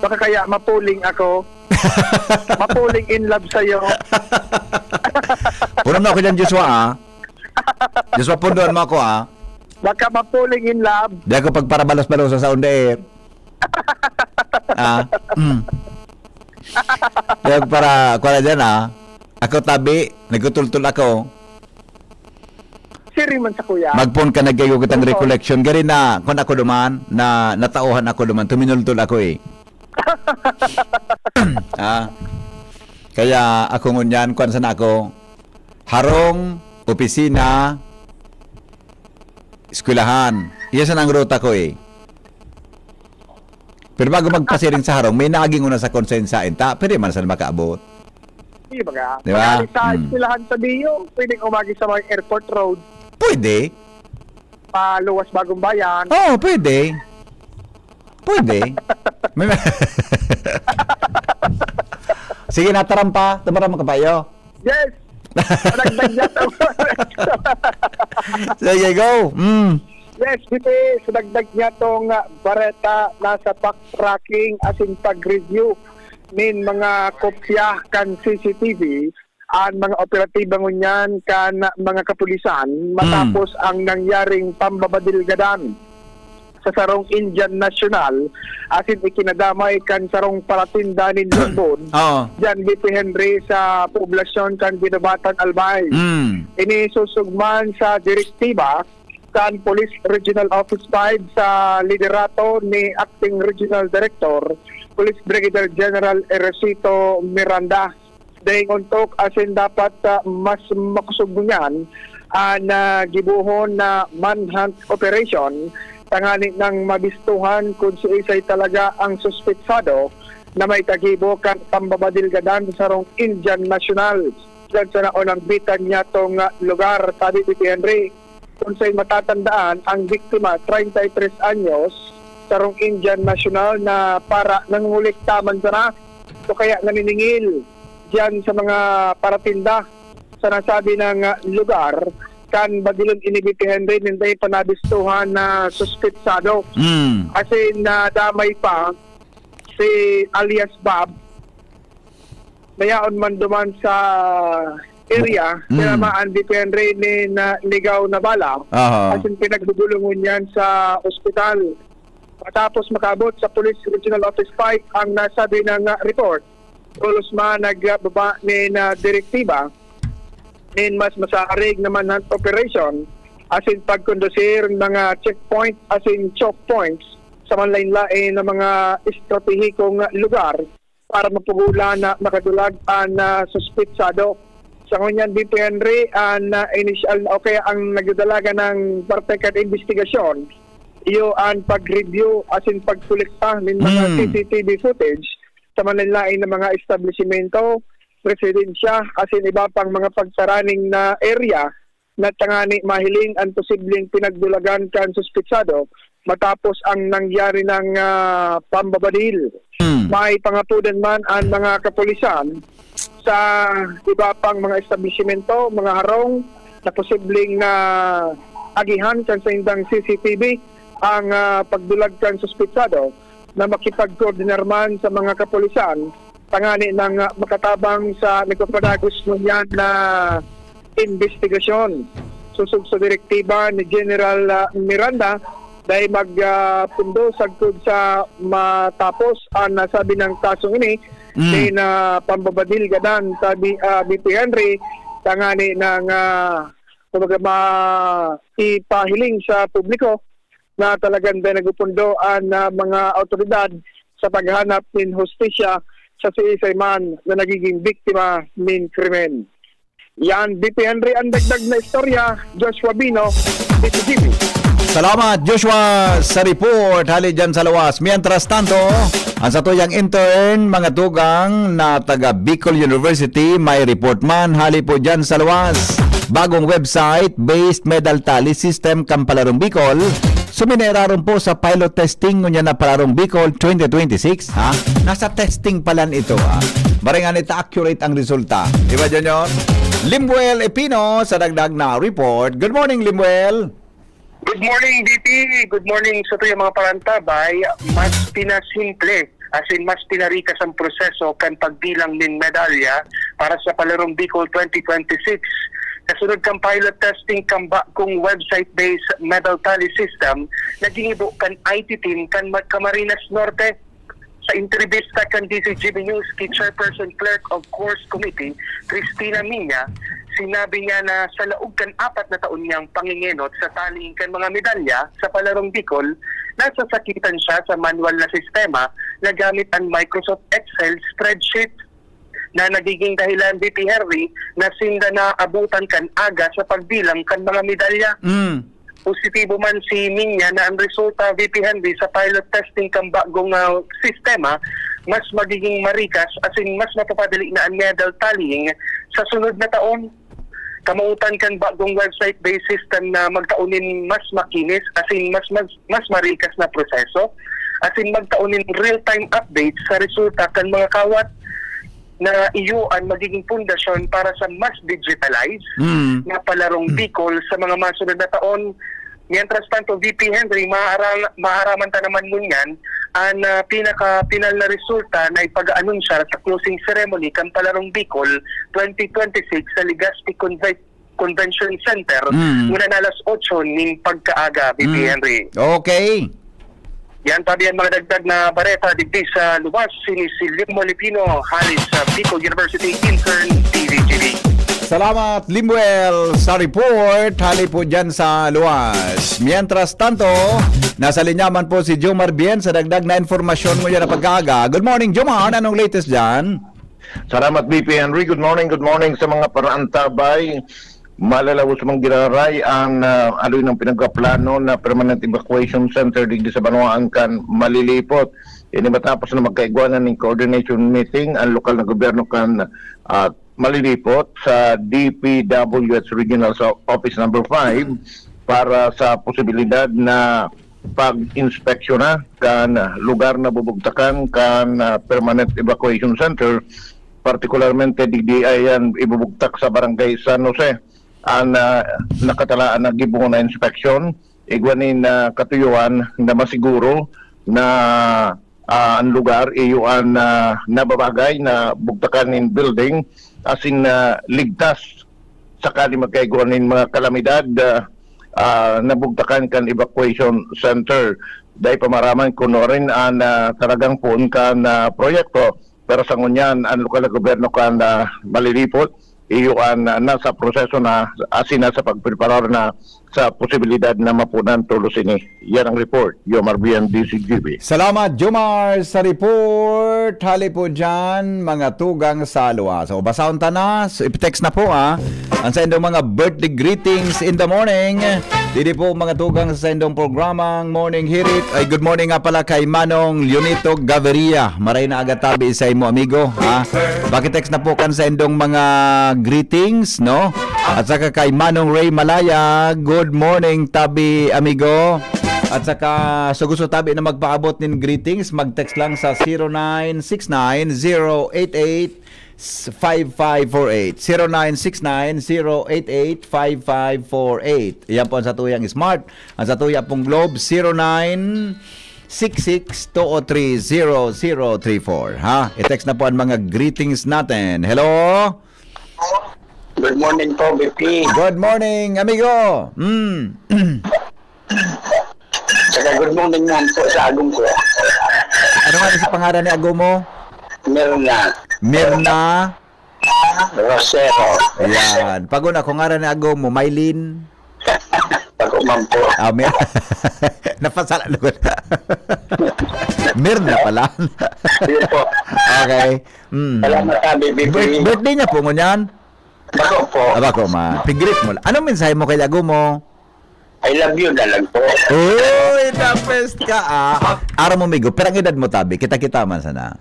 Baka kaya mapuling ako. Mapuling in love sa'yo. Puno na ako dyan, Joshua, ah. Joshua, pundoan mo ako, ah. Baka mapuling in love. Di ako pagparabalos-balos sa sound air. Di ako para dyan, ah. Ako tabi, nagutultul ako. Siri man sa kuya. Magpon ka nagayo kitang recollection. Gari na, kung ako duman, na natauhan ako duman, tuminultul ako eh. Kaya ako ngunyan, kung saan ako, harong, opisina, eskwelahan. Iyan ang ruta ko eh. Pero bago magpasiring sa harong, may naging una sa konsensa. Pero man saan makaabot. Di ba ka? Di ba? Sa eskwelahan sa Biyo, pwedeng umagi sa mga airport road. Pwede. Paluwas Bagong Bayan. Oo, pwede. Sige, nataram pa. Tumaram ka pa iyo. Yes! Nagdag niya to. Sige, go. Yes, BP. So nagdag niya tong bareta nasa backtracking as in pag-review nin mga kopya kan CCTV ang mga operatibang ngunyan kan mga kapulisan matapos ang nangyaring pambabadilgadan sa sarong Indian National asin ikinadamay kan sarong paratinda nin Lubon dyan BP Henry sa poblasyon kan Binabatan Albay. Ini susugman sa direktiba kan Police Regional Office 5 sa liderato ni Acting Regional Director Police Brigadier General Eresito Miranda. Dahil untok asin dapat mas makusog niyan na gibuhon na manhunt operation tangani ng mabistuhan kung si Isay talaga ang suspetsado na may tagibo kan pambabadilgadan sa rong Indian nationals. Diyan sa naunang bitan niya tong lugar, sabi ni Henry. Kung sa'y matatandaan, ang biktima 33 anyos sa rong Indian national na para nanguliktaman sana. So kaya naniningil diyan sa mga paratinda sa nasabi ng lugar kan badilon inibiti Henry ninday panabistuhan na suspetsado. As in damay pa si alias Bob mayaon man duman sa area tinamaan di Henry ni na ligaw na bala. As in pinagbubulungon yan sa ospital. Matapos makabot sa Police Regional Office 5 ang nasabi ng report, tulos man nagbaba ni na direktiba nin mas masarig naman ng operation as in pagkondusir ng mga checkpoint as in choke points sa manlain-lain ng mga estratehikong lugar para mapugula na makadulag ang suspetsado. Sa ngunyan BP Henry ang initial o kaya ang nagdadalaga ng partekan investigasyon iyo ang pag-review as in pagkulikta ng mga CCTV footage sa manlain ng mga establishmento, residensya, as in iba pang mga pagsaraning na area na tangani mahiling ang posibleng pinagdulagan kan suspetsado matapos ang nangyari ng pambabadil. May pangapunan man ang mga kapulisan sa iba pang mga establishmento, mga harong na posibleng agihan kan sa indang CCTV ang pagdulag kan suspetsado na makipag-coordinar man sa mga kapulisan tangani ng makatabang sa nagpapadagos niyan na investigasyon. Susug sa direktiba ni General Miranda dahil magpundo sagkod sa matapos ang nasabi ng kasong ini ni na pambabadil gadan sa BP Henry tangani ng ipahiling sa publiko na talagang nagupundo ang mga otoridad sa paghanap ng hustisya sa si Isay man na nagiging biktima ng krimen. Yan, BP Henry, ang dagdag na istorya, Joshua Bino, DCTV. Salamat Joshua sa report hali dyan sa lawas. Mientras tanto, ang sa tuyang intern, mga tugang na taga Bicol University, may report man hali po dyan sa lawas. Bagong website, Based Medal Tally System Kampalarong Bicol, sumineraron po sa pilot testing ngunya na Palarong Bicol 2026. Ha? Nasa testing palan ito. Ha? Baringan ito accurate ang resulta. Diba dyan yun? Limbuel Epino sa dagdag na report. Good morning, Limbuel. Good morning, DP. Good morning sa tuyang mga parantabay. Mas pinasimple, as in mas pinarikas ang proseso kan pagbilang ng medalya para sa Palarong Bicol 2026. Kasunod kang pilot testing kung website-based medal tally system, naging ibo kan IT team kan Camarines Norte. Sa entrevista kan DCGB News kay Chairperson Clerk of Course Committee, Cristina Minya, sinabi niya na sa laog kan 4 na taon niyang pangingenot sa taling kan mga medalya sa Palarong Bicol, nasasakitan siya sa manual na sistema na gamit ang Microsoft Excel spreadsheet na nagiging dahilan BP Henry na sinda na abutan kan aga sa pagbilang kan mga medalya. Positibo man si Minya na ang resulta VP Henry sa pilot testing kang bagong sistema mas magiging marikas as in mas mapapadali na ang medal tallying sa sunod na taon. Kamautan kan bagong website-based system na magtaunin mas makinis as in mas marikas na proseso as in magtaunin real-time updates sa resulta kan mga kawat na iyo ang magiging pundasyon para sa mas digitalized na Palarong Bicol sa mga masunod na taon. Mientras tanto, VP Henry, maaraman ta naman mo yan ang pinaka-final na resulta na ipag-anunsya sa closing ceremony kan Palarong Bicol 2026 sa Legazpi Convention Center muna na alas 8 ng pagkaaga, VP Henry. Okay. Yan tabi ang mga dagdag na bareta digdi sa luwas si Limo Lipino halis sa Bicol University Intern TVGB. Salamat Limuel sa report hali po dyan sa luwas. Mientras tanto, nasa linyaman po si Jomar Bien sa dagdag na informasyon mo yan na pagkaga. Good morning Jomar, anong latest dyan? Salamat BP Henry, good morning sa mga paraantabay. malalawos mang giraray ang aloy ng pinagkaplano na permanent evacuation center digdi sa Banuaan kan malilipot. Ini matapos na magkaigwanan ng coordination meeting ang lokal na gobyerno kan malilipot sa DPWH Regional Office number 5 para sa posibilidad na pag-inspeksyon na kan lugar na bubugtakan kan permanent evacuation center, partikularmente digdi ayan ibubugtak sa barangay San Jose ang nakatalaan na gibong na inspeksyon igwanin na katuyuan na masiguro na ang lugar iyuan na nababagay na bugtakan in building asin ligtas sakali magkaiguanin mga kalamidad nabugtakan kan evacuation center. Dahil pamaraman kuno rin ang talagang puun kan proyekto pero sa ngunyan ang lokal na gobyerno kan malilipot iyuan nasa proseso na asin na sa pagpreparar na sa posibilidad na mapunan tulos ini. Yan ang report. Yomar Bian, DCGB. Salamat, Jomar, sa report. Hali po dyan, mga tugang sa luwa. So, basahon ta na. So, ipitext na po, ang sa indong mga birthday greetings in the morning. Dili po mga tugang sa indong programang Morning Hirit. Ay, good morning nga pala kay Manong Leonito Gaviria. Maray na agad tabi sa imo, amigo. Bakitext na po kan sa indong mga greetings, no? At saka kay Manong Ray Malaya, good morning tabi amigo. At saka so gusto tabi na magpaabot nin greetings, mag-text lang sa 0969-088-5548 0969-088-5548. Iyan po ang satuyang smart. Ang satuyang pong globe 0966-203-0034. I-text na po ang mga greetings natin. Hello? Good morning po, BP. Good morning, amigo. Saka good morning naman po sa agong ko. Ano nga si pangalan ni ago mo? Mirna Rosero. Ayan. Paguna, kung ngaran ni ago mo, Maylin. Pag-umam po. Napasala na ko. Mirna pala. Yun po. Okay. Salamat ka, BP. Birthday niya po ngunyan? Bako po. Bako ma. Pigrit mo. Anong mensahe mo kay ago mo? I love you na lang po. Uy, na-best ka Araw mo, migo. Pero ang edad mo, tabi. Kita-kita man sana.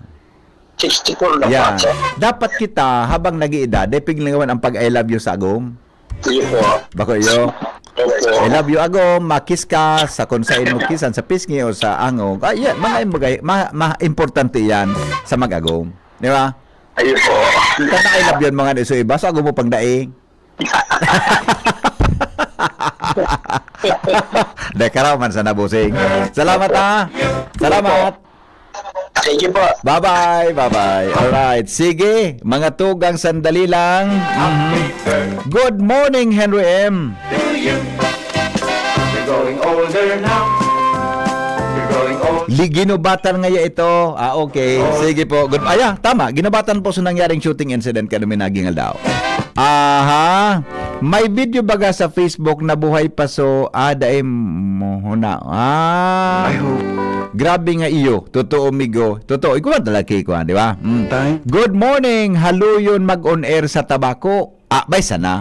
64 na Yan. po. Dapat kita, habang nag-iedad, piglingawan ang pag-I love you sa agom. Yun po. Bako yo. I love you agom, makis ka sa kung saan mo kisan, sa pisngi o sa angong. Yan, importante yan sa mag-agom. Di ba? Ayun po. Kanta I love yun mga iso iba, so agom mo pang daing. Dekaraw man sa nabusing. Salamat Salamat. Sige po. Bye-bye. Alright. Sige, mga tugang sandali lang. Good morning, Henry M. You're growing older now. You're growing older. Ginubatan ngaya ito. Okay. Sige po. Good. Tama. Ginubatan po sa nangyaring shooting incident kami naging daw. May video baga sa Facebook na buhay pa so daim mo na. I hope. Grabe nga iyo. Totoo, migo. Totoo. Ikaw ang talaki ko, di ba? Good morning. Haluyon mag-on air sa tabako. Bay sana.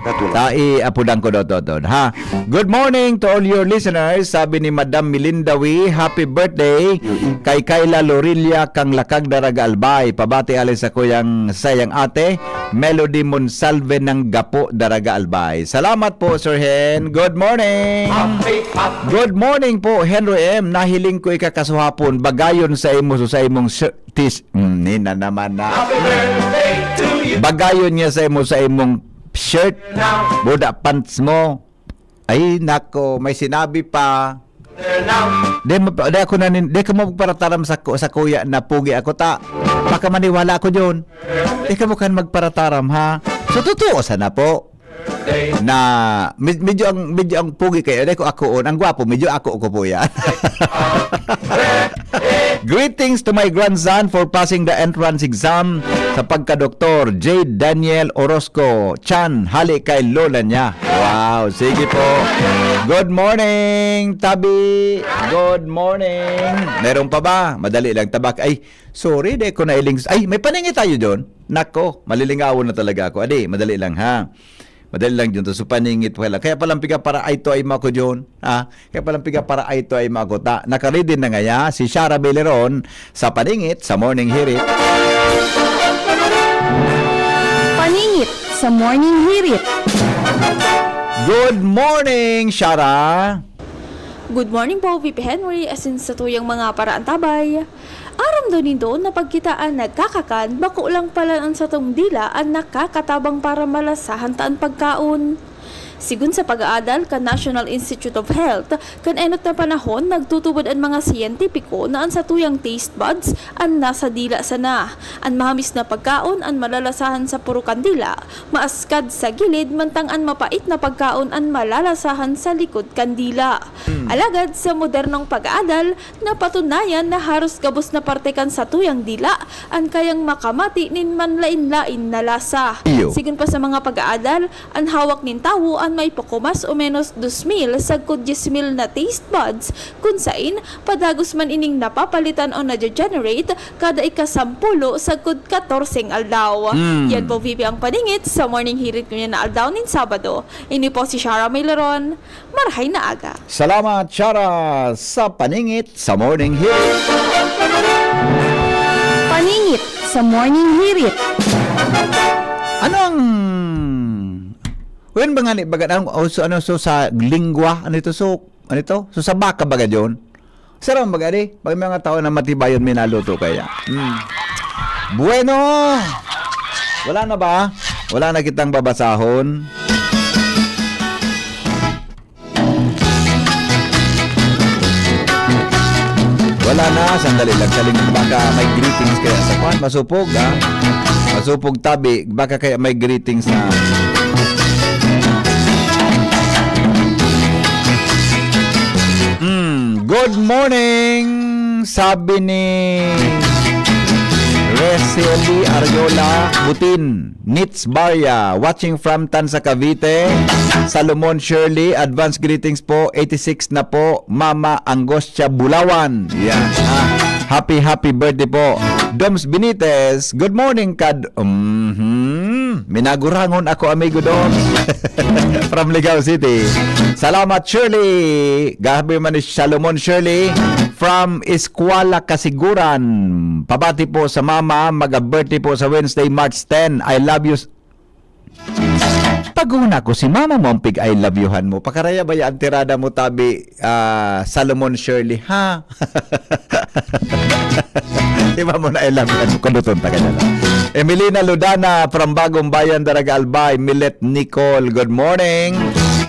Apudang ko doon. Good morning to all your listeners. Sabi ni Madam Milindawi, happy birthday kay Kayla Lorilla kang lakag daraga albay. Pabati alis ako yang sayang ate Melody Monsalve ng Gapo daraga albay. Salamat po, Sir Hen. Good morning. Good morning po, Henry M. Nahiling ko ikakasuhapon bagayon sa imo sa imong nina naman na. Bagayon niya sa imong shirt, buda pants mo. Ay nako, may sinabi pa. Di ako na di ka mo magparataram sa kuya na pugi ako ta. Baka maniwala ako diyon. Di ka mo kan magparataram ha. So totoo sana po. Na medyo ang pugi kayo. Di ko ako ang gwapo, medyo ako po yan. Greetings to my grandson for passing the entrance exam sa pagka-doktor, J. Daniel Orozco Chan, hali kay lola niya. Wow, sige po. Good morning, Tabi. Good morning. Meron pa ba? Madali lang tabak. Ay, sorry, di ko na iling. Ay, may paningi tayo doon. Nako, malilingawon na talaga ako. Adi, madali lang ha. Madali lang yun to. So paningit wala. Kaya palang piga para ay to ay mako John. Ha? Kaya palang piga para ay to ay mako ta. Nakaready na ngaya si Shara Beleron sa paningit sa Morning Hirit. Paningit sa Morning Hirit. Good morning, Shara. Good morning po, VP Henry, asin sa tuyang mga paraan tabay. Aram do nindo na pagkitaan nagkakakan, bako lang pala ang satong dila ang nakakatabang para malasahan taan pagkaon. Sigun sa pag-aadal kan National Institute of Health, kan enot na panahon nagtutubod ang mga siyentipiko na ang satuyang taste buds ang nasa dila sana. Ang mahamis na pagkaon ang malalasahan sa puro kandila, maaskad sa gilid mantang ang mapait na pagkaon ang malalasahan sa likod kandila. Alagad sa modernong pag-aadal, napatunayan na haros gabos na parte kan sa tuyang dila ang kayang makamati nin manlain-lain na lasa. Sigun pa sa mga pag-aadal, ang hawak nin tawo ang may pokomas o menos 2,000 sa 10,000 na taste buds kung sain padagos man ining napapalitan o na-generate kada ika-10 sa 14 aldaw. Yan po VP ang paningit sa Morning Hirit ko na aldaw nin Sabado. Ini po si Shara Mayleron. Marhay na aga. Salamat, Shara, sa paningit sa Morning Hirit. Paningit sa Morning Hirit. Anong When ba nga ni baga ano so sa lingwa ano ito so sa baka baga John. Sarang baga di pag mga tao na matibayon minaluto kaya. Bueno. Wala na ba? Wala na kitang babasahon. Wala na, sandali lang saling baka may greetings kaya sa kwan masupog ha. Masupog tabi baka kaya may greetings na Good morning, sabi ni Reseli Ariola Butin, Nits Barya, watching from Tansa Cavite. Salomon Shirley, advance greetings po, 86 na po. Mama Angostia Bulawan. Yan. Happy birthday po. Doms Benitez, good morning kad. Minagurangon ako amigo Doms. From Ligao City. Salamat Shirley. Gabi man ni Salomon Shirley from Eskwala Kasiguran. Pabati po sa mama, mag-birthday po sa Wednesday, March 10. I love you. Paguna ko si mama mo ang pig I love youhan mo. Pakaraya ba yung tirada mo tabi Salomon Shirley, ha? Di ba mo na I love youhan mo? Kaluton ta ka na lang. Emelina Ludana from Bagong Bayan, Daraga Albay. Milet Nicole, good morning.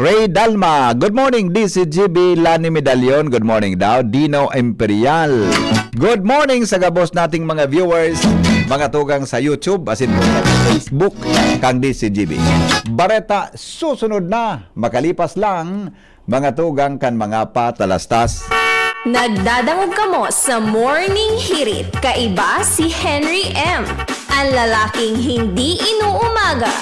Ray Dalma, good morning. DCGB Lani Medallion, good morning daw. Dino Imperial, good morning sa gabos nating mga viewers, mga tugang sa YouTube, asin po sa Facebook, kang DCGB. Bareta, susunod na. Makalipas lang, mga tugang kan mga patalastas. Nagdadangog kamo sa Morning Hirit. Kaiba si Henry M. Ang lalaking hindi inuumaga.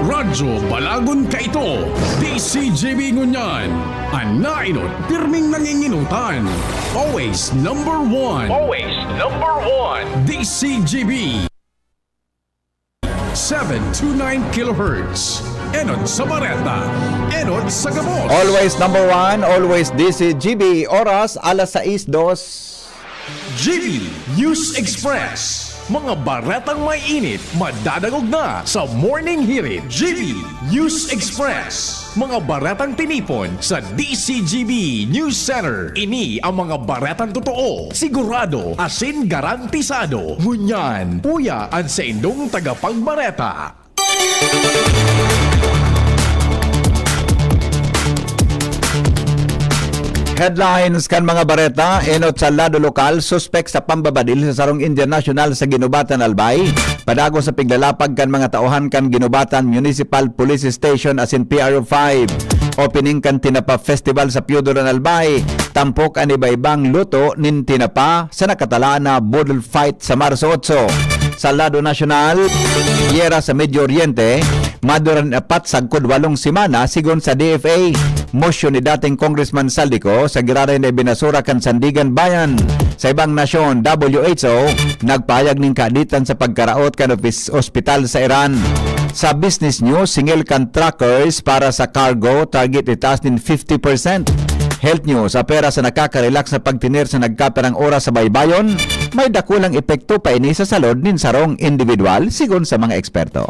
Radyo Balagon ka ito. DCGB ngunyan. Ang nainot, pirming nanginginutan. Always number one. Always number one. DCGB. 729 kilohertz. Enot sa Bareta. Enot sa Gabos. Always number one, always DCGB. Oras, alas 6:02. GB News Express. Mga baretang may init, madadagog na sa Morning Hirit. GB News Express. Mga baretang tinipon sa DCGB News Center. Ini ang mga baretang totoo, sigurado, asin garantisado. Ngunyan, puya ang sa indong tagapagbareta. Headlines kan mga bareta, enot sa lado lokal, suspect sa pambabadil sa sarong Indian National sa Ginubatan Albay. Padago sa piglalapag kan mga tauhan kan Ginubatan Municipal Police Station asin PRO5. Opening kan Tinapa Festival sa Piudoran Albay. Tampok ang iba-ibang luto nin Tinapa sa nakatala na Bodol Fight sa Marso 8. Sa lado nasyonal, yera sa Medio Oriente, maduran 4 sagkod 8 semana sigon sa DFA. motion ni dating Congressman Saldico sa giraray na binasura kan Sandigan Bayan. Sa ibang nasyon, WHO nagpahayag ning kaaditan sa pagkaraot kan ospital sa Iran. Sa business news, singil kan truckers para sa cargo, target itaas din 50%. Health news, apera sa nakaka-relax na pagtinir sa nagkaperang oras sa baybayon, may dakulang epekto pa ini sa salud nin sarong individual sigon sa mga eksperto.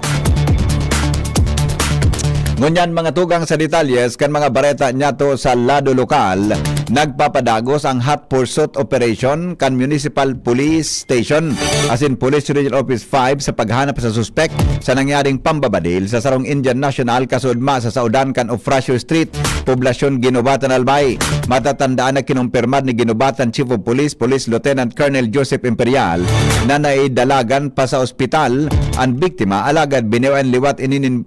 Ngunyan mga tugang sa detalyes kan mga bareta nyato sa lado lokal, nagpapadagos ang hot pursuit operation kan Municipal Police Station as in Police Regional Office 5 sa paghanap sa suspek sa nangyaring pambabadil sa sarong Indian National kasudma sa saudan kan Ofracio Street, Poblasyon Ginobatan, Albay. Matatandaan na kinumpirmad ni Ginobatan Chief of Police, Police Lieutenant Colonel Joseph Imperial na naidalagan pa sa ospital ang biktima alagad binawian liwat ininin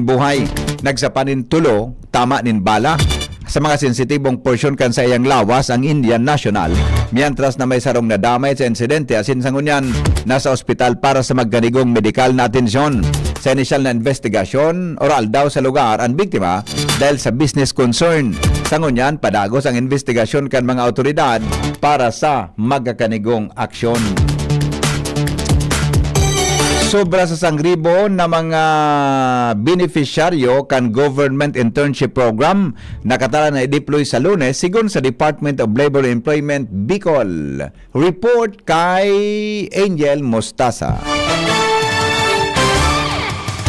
buhay. Nagsapanin tulo, tama nin bala. Sa mga sensitibong porsyon kan sa iyang lawas ang Indian National. Mientras na may sarong nadamay sa insidente asin sa ngunyan nasa ospital para sa magganigong medikal na atensyon. Sa initial na investigasyon, oral daw sa lugar ang biktima dahil sa business concern. Sa ngunyan, padagos ang investigasyon kan mga otoridad para sa magkakanigong aksyon. Sobra sa 1,000 na mga beneficiaryo kan Government Internship Program nakatala na i-deploy sa Lunes sigon sa Department of Labor and Employment Bicol. Report kay Angel Mostasa.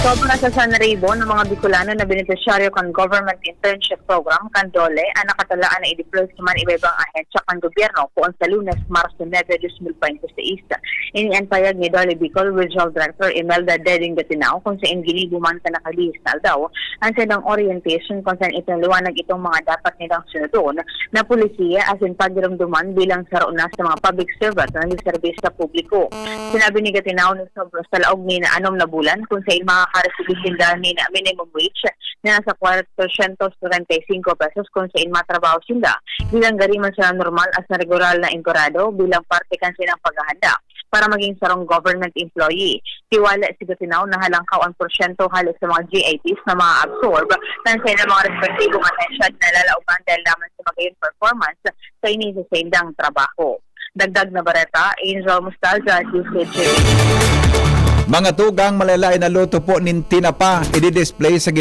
Sobra sa Sanribo ng mga Bicolano na beneficiaryo kan Government Internship Program kan DOLE ang nakatalaan na i-deploy sa man iba-ibang ahensya kan gobyerno poon sa Lunes, Marso 9, 2026. Inian payag ni DOLE Bicol Regional Director Imelda Deding Gatinao kung saan gilibo man ka nakalihis na daw ang sinang orientation kung saan itong liwanag itong mga dapat nilang sunodon na pulisiya asin pagdiramduman bilang saruna sa mga public servant na nagservis sa publiko. Sinabi ni Gatinao na sobra sa laog ni na 6 na bulan kung saan mga karesibisin dahil na minimum wage na nasa 435 pesos kung saan matrabaho sila bilang gariman sila normal as na regular na engkorado bilang parte kan silang paghahanda para maging sarong government employee. Tiwala si Gatinao na halangkaw ang porsyento halos sa mga GITs na mga absorb tan sa mga respektibong atensyon na lalauban dahil naman sa magayon performance sa inisasayang trabaho. Dagdag na bareta, Angel Mustalza, DCJ. Mga tugang malalay na luto po nin tinapa i-display sa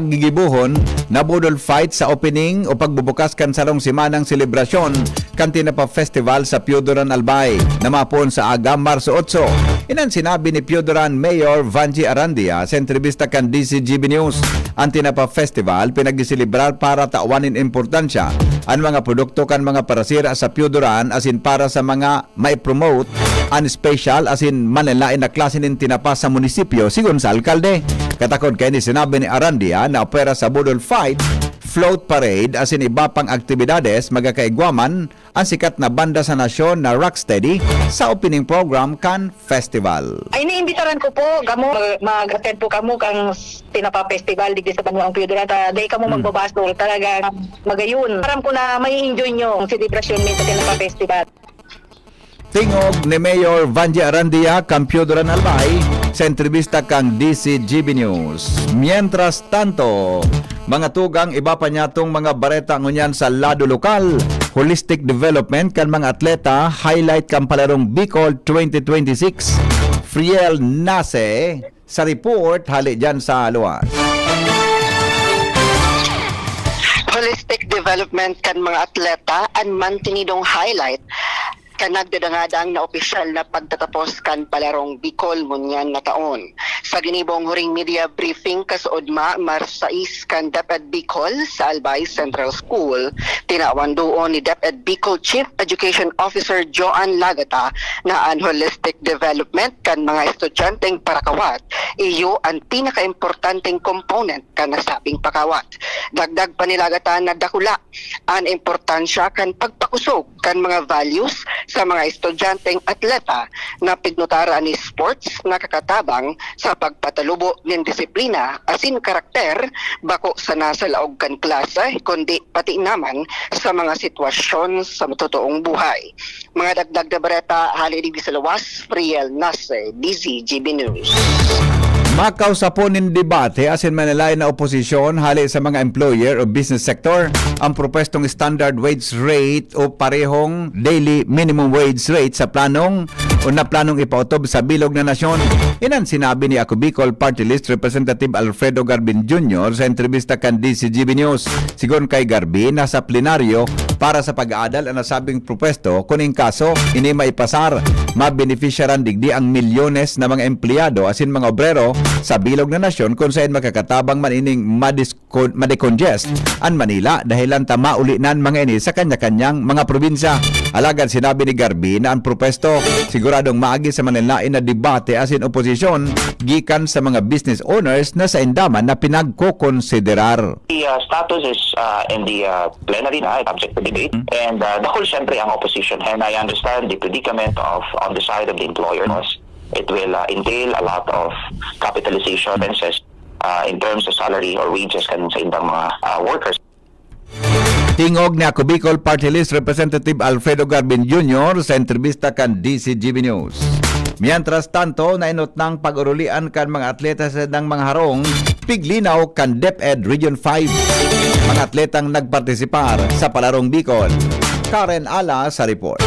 gigibuhon na budol fight sa opening o pagbubukas kan sarong simanang selebrasyon kan Tinapa Festival sa Piodoran, Albay na mapon sa aga Marso 8. Inan sinabi ni Piodoran Mayor Vanji Arandia sa entrevista kan DCGB News. Ang Tinapa Festival pinagdiselebrar para tawanin importansya ang mga produkto kan mga parasira sa Piodoran asin para sa mga mai-promote ang special asin manalain na klase nin tinapa sa munisipyo sigon sa alkalde. Katakod kay ni sinabi ni Arandia na opera sa budol fight, float parade asin iba pang aktibidades magakaigwaman ang sikat na banda sa nasyon na Rocksteady sa opening program kan festival. Ay iniimbitaran ko po kamo mag-attend po kamo kang Tinapa Festival digdi sa Banuang Piodoran. Day kamo magbabasol talaga magayon. Param ko na may enjoy nyo ang selebrasyon min sa Tinapa Festival. Tingog ni Mayor Vanji Arandia kang Piodoran, Albay sa entrevista kang DCGB News. Mientras tanto, mga tugang iba pa nyatong mga bareta ngunyan sa lado lokal, holistic development kan mga atleta, highlight kan palarong Bicol 2026. Friel Nase sa report hali dyan sa luwas. Holistic development kan mga atleta ang mantinidong highlight kanagdadangadang na opisyal na pagtatapos kan palarong Bicol munyan na taon. Sa ginibong huring media briefing kasuodma Marso 6 kan DepEd Bicol sa Albay Central School, tinawan doon ni DepEd Bicol Chief Education Officer Joan Lagata na ang holistic development kan mga estudyanteng parakawat iyo ang pinakaimportanteng component kan nasabing pakawat. Dagdag pa ni Lagata na dakula ang importansya kan pagpakusog kan mga values sa mga estudyanteng atleta na pignutara ni sports na kakatabang sa pagpatalubo ng disiplina asin karakter bako sa nasa laog kan klase kundi pati naman sa mga sitwasyon sa totoong buhay. Mga dagdag na bareta hali di sa lawas, Friel Nase, DCGB News. Makaw sa ponin debate asin manalay na oposisyon hali sa mga employer o business sector ang propestong standard wage rate o parehong daily minimum wage rate sa planong ipautob sa bilog na nasyon. Inan sinabi ni Ako Bicol Party List Representative Alfredo Garbin Jr. sa entrevista kan DCGB News. Sigon kay Garbin, nasa plenaryo para sa pag-aadal ang nasabing propesto kuning kaso ini maipasar. Mabeneficyaran digdi ang milyones na mga empleyado asin mga obrero sa bilog na nasyon kung saan makakatabang man ining madecongest ang Manila dahilan tama ulinan mga ini sa kanya-kanyang mga probinsya. Alagad sinabi ni Garbin na ang propesto siguradong maagi sa manlain na debate asin oposisyon gikan sa mga business owners na sa indaman na pinagkokonsiderar. The status is in the plenary na, subject to debate, and the whole syempre ang opposition, and I understand the predicament of on the side of the employer. It will entail a lot of capitalization expenses in terms of salary or wages kan sa indang mga workers. Tingog ni Ako Bicol Party List Representative Alfredo Garbin Jr. sa entrevista kan DCGB News. Mientras tanto, nainot ng pag-urulian kan mga atleta sa ng mga harong piglinaw kan DepEd Region 5. Mga atletang nagpartisipar sa Palarong Bicol. Karen Ala sa report.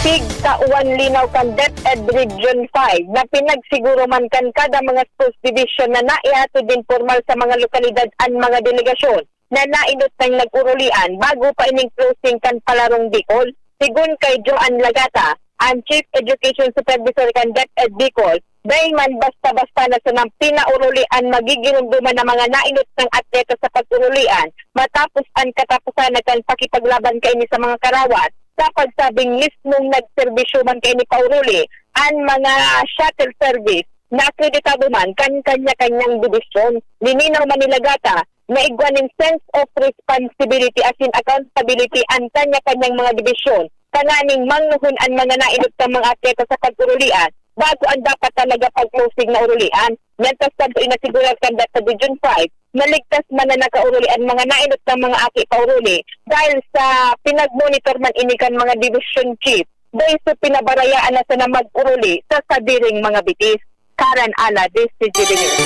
Tig-kauan linaw kan DepEd Region 5 na pinagsiguro man kan kada mga sports division na naihatod din formal sa mga lokalidad ang mga delegasyon na nainot ng nag-urulian bago pa ining closing kan Palarong Bicol. Sigun kay Joan Lagata, ang Chief Education Supervisor kan DepEd Bicol, dahil man basta-basta na sa nang pinaurulian magigirumduman ng mga nainot ng atleta sa pag-urulian matapos ang katapusan na kan pakipaglaban kaini sa mga karawat. Sa pagsabing mismong nagserbisyo man kay ni Pauruli ang mga shuttle service na akreditado man kanya-kanyang division. Lininaw man ni Lagata na igwaning sense of responsibility as in accountability ang kanya-kanyang mga division. Kananing mangnuhon ang mga nainot ng mga atleta sa pag-urulian bago ang dapat talaga pag-closing na urulian. Mentas kanto inasigurat kan sa Region 5 naligtas man na nakauruli ang mga nainot ng mga aki pauruli dahil sa pinag-monitor man inikan mga division chief dahil sa pinabarayaan na sa na mag-uruli sa sabiring mga bitis. Karen Ala, DCGB News.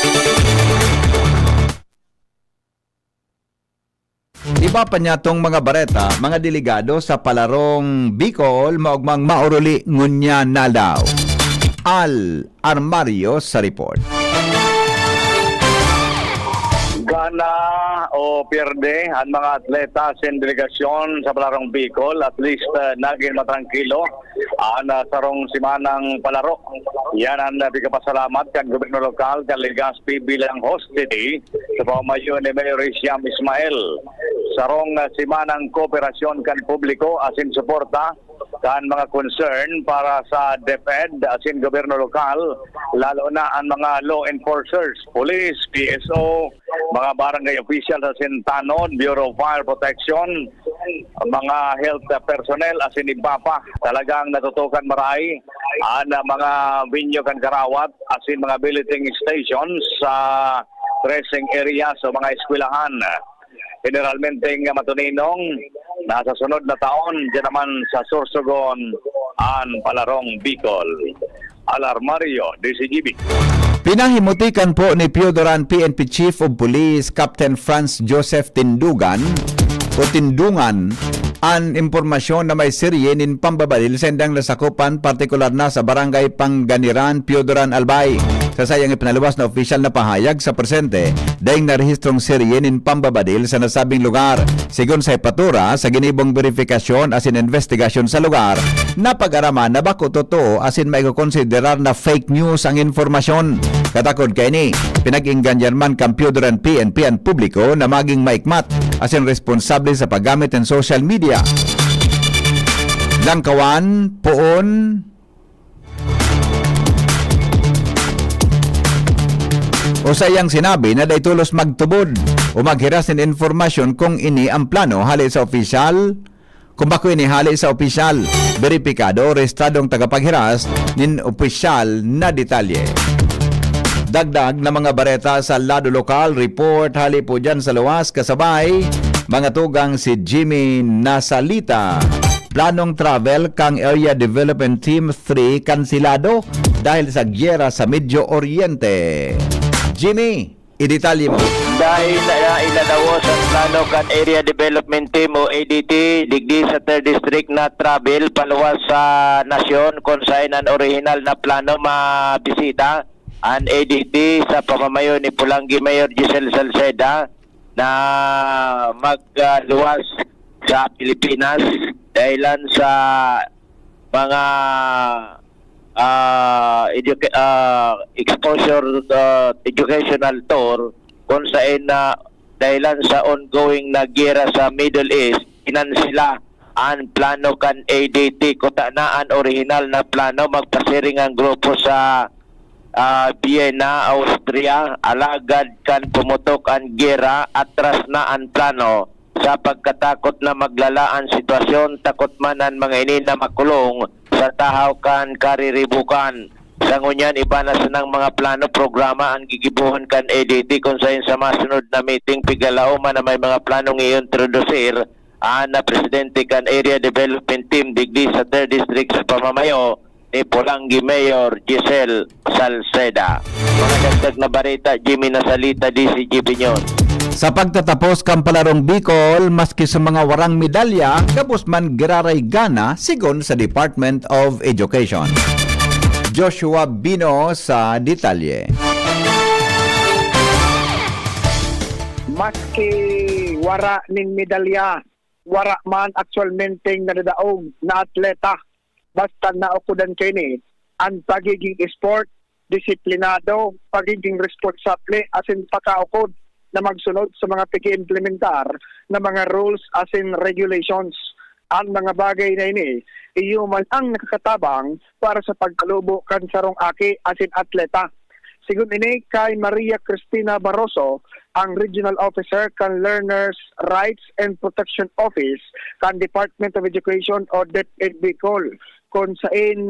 Iba pa niya tong mga bareta, mga delegado sa Palarong Bicol maugmang mauruli ngunya na daw. Al Armario sa report. Gana o pierde ang mga atleta sa delegasyon sa Palarong Bicol, at least naging matrangkilo na sarong simanang palaro. Yan ang bigapasalamat kan Gobernador Lokal kan Legazpi bilang host city sa pamayo ni Mayor Siam Ismail. Sarong simanang kooperasyon kan publiko asin suporta kan mga concern para sa DepEd asin gobyerno lokal, lalo na ang mga law enforcers, police, PSO, mga barangay officials asin tanon, Bureau of Fire Protection, mga health personnel asin iba pa. Talagang natutukan maray ang mga venue kan karawat asin mga billeting stations sa dressing areas o mga eskwelahan. Generalmente matuninong nasa sunod na taon dyan naman sa Sorsogon ang Palarong Bicol. Alarmario, DCGB. Pinahimutikan po ni Piodoran PNP Chief of Police Captain Franz Joseph Tindungan ang impormasyon na may siryenin pambabadil sa indang nasakupan, partikular na sa barangay Pangganiran, Piodoran, Albay. Sa sayang ipinaluwas na opisyal na pahayag sa presente, dahil narehistrong siryenin pambabadil sa nasabing lugar. Sigon sa ipatura, sa ginibong verifikasyon asin investigasyon sa lugar, napag-araman na bako totoo asin maikukonsiderar na fake news ang informasyon. Katakod kay ni, pinag-ingganyan man kang Piodoran PNP ang publiko na maging maikmat asin responsable sa paggamit ng social media. Langkawan, poon, o sayang sinabi na daytulos magtubod o maghiras ng informasyon kung ini ang plano hali sa opisyal, kung bako ini hali sa opisyal, beripikado, rehistradong tagapaghiras nin opisyal na detalye. Dagdag na mga bareta sa lado lokal, report hali po dyan sa luwas, kasabay mga tugang si Jimmy Nasalita. Planong travel kang Area Development Team 3 kansilado dahil sa gyera sa Medio Oriente. Jimmy, idetalye mo. Dahil na ilalawas ang plano kan Area Development Team o ADT digdi sa 3rd District na travel paluwas sa nasyon kung saan ang original na plano mabisita ang ADT sa pamamayo ni Pulangi Mayor Giselle Salceda na magluwas sa Pilipinas dahilan sa mga exposure educational tour kung saan dahilan sa ongoing na gera sa Middle East, inansila ang plano kan ADT kuta na ang original na plano magpasiring ang grupo sa Vienna, Austria, alagad kan pumutok ang gera, atras na ang plano sa pagkatakot na maglala ang sitwasyon, takot man ang mga ini na makulong sa tahaw kan kariribukan. Sa ngunyan, iba na sa ng mga plano programa ang gigibuhan kan ADT kung saan sa masunod na meeting pigalaw man na may mga planong i-introducir na presidente kan Area Development Team digdi sa 3rd District sa pamamayo ni Pulangi Mayor Giselle Salceda. Mga dagdag na barita, Jimmy Nasalita, DCGB News. Sa pagtatapos kang palarong Bicol, maski sa mga warang medalya, gabos man giraray gana sigon sa Department of Education. Joshua Bino sa detalye. Maski wara ning medalya, wara man actualmente nadadaog na atleta, basta naukudan kini ang pagiging sport, disiplinado, pagiging responsable asin pakaukod na magsunod sa mga pag-implementar na mga rules asin regulations. Ang mga bagay na ini, iyo man ang nakakatabang para sa pagkalubo kan sarong aki asin atleta. Sigun ini kay Maria Cristina Barroso, ang Regional Officer kan Learners Rights and Protection Office kan Department of Education o DepEd Bicol. Kung saan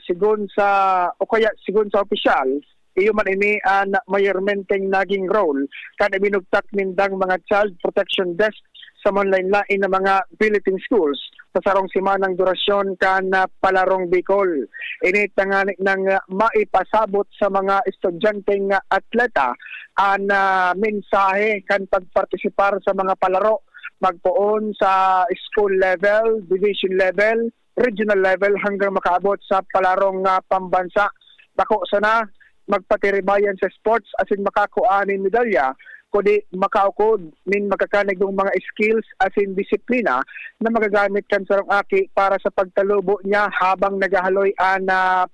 sigun sa opisyal, iyo man ini ang mayromenteng naging role kan ibinugtak nindang mga child protection desk sa manlain-lain na mga Philippine schools sa sarong simanang durasyon kan palarong Bicol. Ini tanganik nang maipasabot sa mga estudyanteng atleta ang mensahe kan pagpartisipar sa mga palaro magpoon sa school level, division level, regional level hanggang makaabot sa palarong pambansa. Bako sana magpatiribayan sa sports asin makakuha ni medalya kundi makaukod nin magkakanig ng mga skills asin disiplina na magagamit kan sarong aki para sa pagtalubo niya habang nagahaloy ang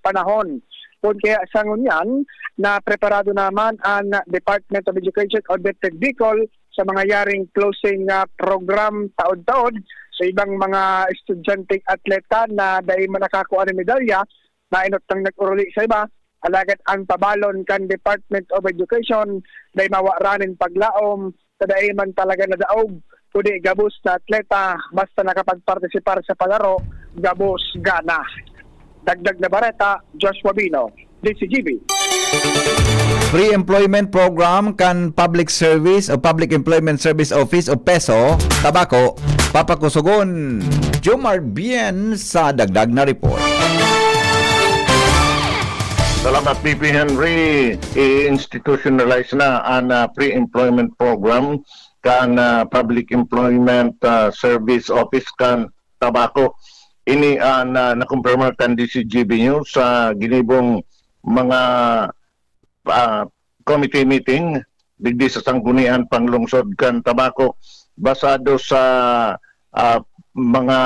panahon. Kung kaya sa ngunyan na preparado naman ang Department of Education o DepEd Bicol sa mga yaring closing program taod-taod sa ibang mga estudyanteng atleta na dahil manakakuha ng medalya na inotang nag-uruli sa iba. Alagad ang pabalon kan Department of Education dahil mawaranin paglaom sa dahil man talaga na daog kundi gabos na atleta basta nakapagpartisipar sa palaro gabos gana. Dagdag na bareta, Joshua Bino, DCGB. Pre-employment program kan Public Service o Public Employment Service Office o PESO, Tabako, papakusugon. Jomar Bien sa dagdag na report. Salamat, PP Henry. I-institutionalize na ang pre-employment program kan Public Employment Service Office kan Tabako. Ini nakumpirma kan DCGB News sa ginibong mga committee meeting digdi sa sanggunian panglungsod kan Tabako basado sa mga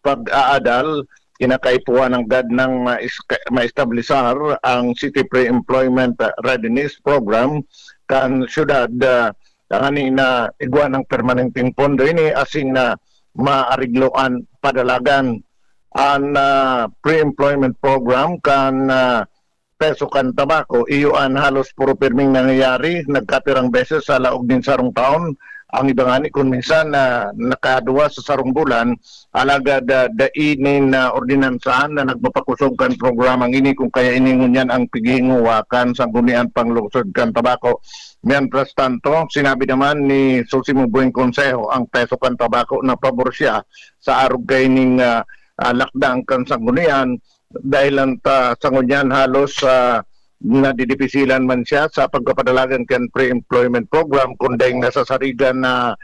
pag-aadal kinakaipuan ng GAD ng maestablisar ang City Pre-Employment Readiness Program kan syudad kanina igwa ng permanenteng pondo ini asin na maarigloan padalagan ang pre-employment program kan Peso kan Tabako iyuan halos puro pirming nangyayari nagkatirang beses sa laog din sarong taon. Ang ibangani kung minsan nakaduwa sa sarong bulan alagad dainin na ordinansahan na nagpapakusog kan programang ini kung kaya iningon ang piginguwakan sa gunian panglungsod kan Tabako. Mientras tanto, sinabi naman ni Susimo Bueng Consejo ang Peso kan Tabako na pabor siya sa arog kay ning lakdang kan sanggunian dahilan sa ngunyan halos nadidipisilan man siya sa pagpapadalagan kan pre-employment program kundi nasa sarigan na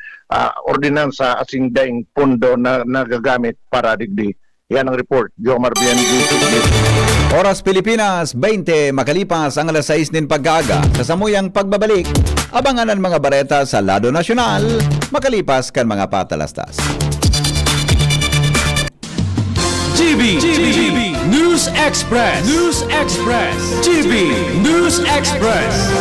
ordinansa asing daing pondo na nagagamit para digdi. Yan ang report. Jomar Bianchi. Oras Pilipinas, 20 makalipas ang alas 6 nin pagkaaga. Sa samuyang pagbabalik, abangan ang mga bareta sa lado nasyonal, makalipas kan mga patalastas. GB News Express. GB News Express.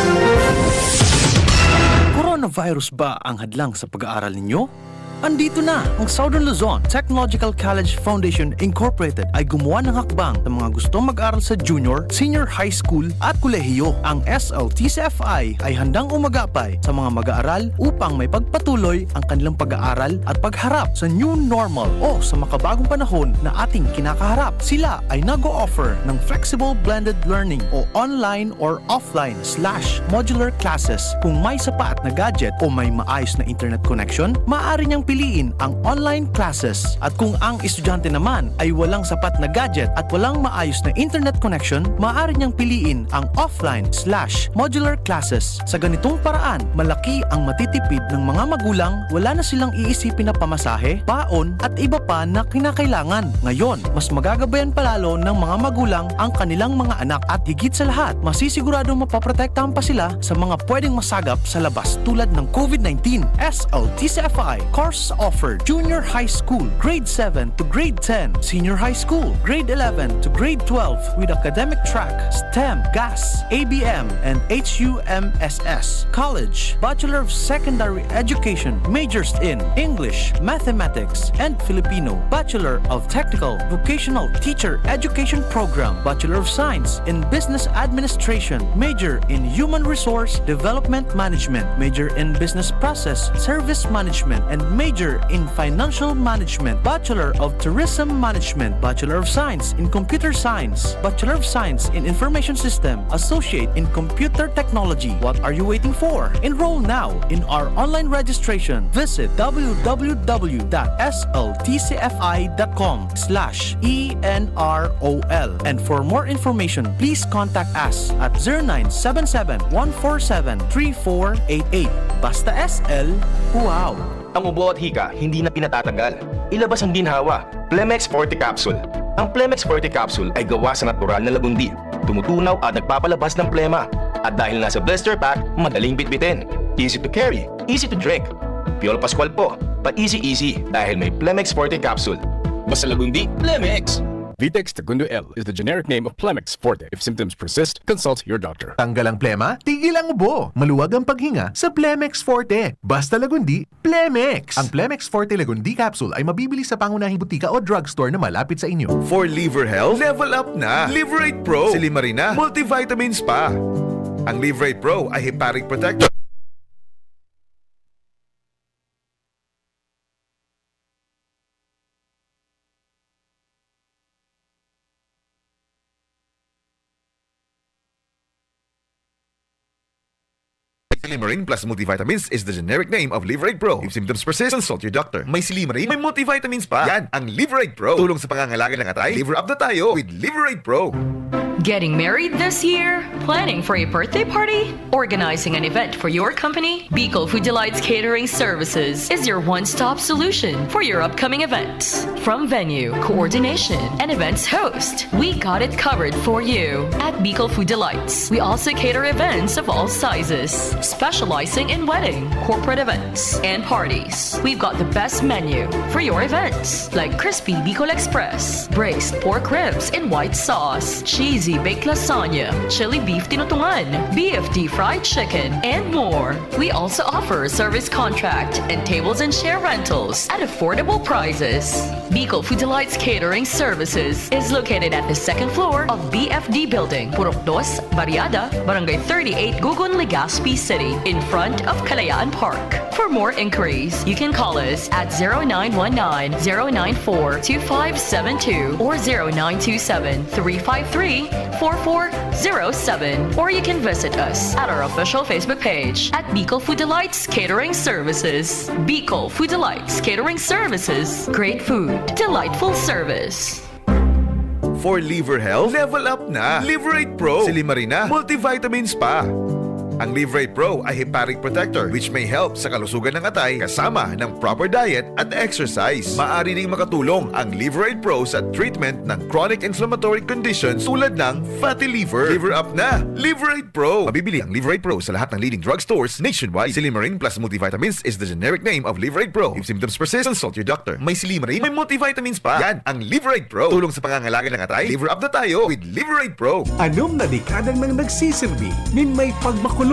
Coronavirus ba ang hadlang sa pag-aaral ninyo? Andito na ang Southern Luzon Technological College Foundation Incorporated ay gumawa ng hakbang sa mga gustong mag-aral sa junior, senior high school at kolehiyo. Ang SLTCFI ay handang umagapay sa mga mag-aaral upang may pagpatuloy ang kanilang pag-aaral at pagharap sa new normal o sa makabagong panahon na ating kinakaharap. Sila ay nag-o-offer ng flexible blended learning o online or offline/modular classes. Kung may sapat na gadget o may maayos na internet connection, maaari niyang piliin ang online classes. At kung ang estudyante naman ay walang sapat na gadget at walang maayos na internet connection, maaari niyang piliin ang offline/modular classes. Sa ganitong paraan, malaki ang matitipid ng mga magulang, wala na silang iisipin na pamasahe, baon at iba pa na kinakailangan. Ngayon, mas magagabayan palalo ng mga magulang ang kanilang mga anak at higit sa lahat, masisiguradong mapaprotektahan pa sila sa mga pwedeng masagap sa labas tulad ng COVID-19. SLTCFI course offered junior high school, grade 7 to grade 10, senior high school, grade 11 to grade 12 with academic track, STEM, GAS, ABM, and HUMSS. College, Bachelor of Secondary Education, majors in English, Mathematics, and Filipino. Bachelor of Technical Vocational Teacher Education Program, Bachelor of Science in Business Administration, major in Human Resource Development Management, major in Business Process Service Management, and major in Financial Management, Bachelor of Tourism Management, Bachelor of Science in Computer Science, Bachelor of Science in Information System, Associate in Computer Technology. What are you waiting for? Enroll now in our online registration. Visit www.sltcfi.com/ENROL. And for more information, please contact us at 0977-147-3488. Basta SL, wow! Ang ubo at hika, hindi na pinatatagal. Ilabas ang ginhawa, Plemex Forte Capsule. Ang Plemex Forte Capsule ay gawa sa natural na lagundi. Tumutunaw at nagpapalabas ng plema. At dahil nasa blister pack, madaling bitbitin. Easy to carry, easy to drink. Piolo Pascual po, pa-easy dahil may Plemex Forte Capsule. Basta lagundi, Plemex! Vitex Segundo L is the generic name of Plemex Forte. If symptoms persist, consult your doctor. Tanggal ang plema, tigil ang ubo. Maluwag ang paghinga sa Plemex Forte. Basta lagundi, Plemex! Ang Plemex Forte Lagundi Capsule ay mabibili sa pangunahing butika o drugstore na malapit sa inyo. For liver health, level up na. Liverate Pro. Si Limarina, multivitamins pa. Ang Liverate Pro ay hepatic protector. Silimarin plus multivitamins is the generic name of Liverade Pro. If symptoms persist, consult your doctor. May Silimarin, may multivitamins pa. Yan, ang Liverade Pro. Tulong sa pangangalaga ng atay, liver up na tayo with Liverade Pro. Getting married this year? Planning for a birthday party? Organizing an event for your company? Bicol Food Delights Catering Services is your one-stop solution for your upcoming events. From venue, coordination, and events host, we got it covered for you. At Bicol Food Delights, we also cater events of all sizes, specializing in wedding, corporate events, and parties. We've got the best menu for your events, like crispy Bicol Express, braised pork ribs in white sauce, cheesy baked lasagna, chili beef tinutungan, BFD fried chicken, and more. We also offer service contract and tables and chair rentals at affordable prices. Bicol Food Delights Catering Services is located at the second floor of BFD Building, Purok 2, Barriada, Barangay 38, Gugun, Legazpi City, in front of Kalayaan Park. For more inquiries, you can call us at 0919-094-2572 or 0927-353-4407, or you can visit us at our official Facebook page at Bicol Food Delights Catering Services. Bicol Food Delights Catering Services. Great food, delightful service. For liver health, level up na. Liverate Pro. Silimarin na, multivitamins pa. Ang Liverate Pro ay hepatic protector which may help sa kalusugan ng atay kasama ng proper diet at exercise. Maaari ring makatulong ang Liverate Pro sa treatment ng chronic inflammatory conditions tulad ng fatty liver. Liver up na! Liverate Pro! Mabibili ang Liverate Pro sa lahat ng leading drugstores nationwide. Silimarin plus multivitamins is the generic name of Liverate Pro. If symptoms persist, consult your doctor. May Silimarin, may multivitamins pa. Yan ang Liverate Pro. Tulong sa pangangalaga ng atay. Liver up na tayo with Liverate Pro. Anom na dekadang nang nagsisilbi nin may pagmakulong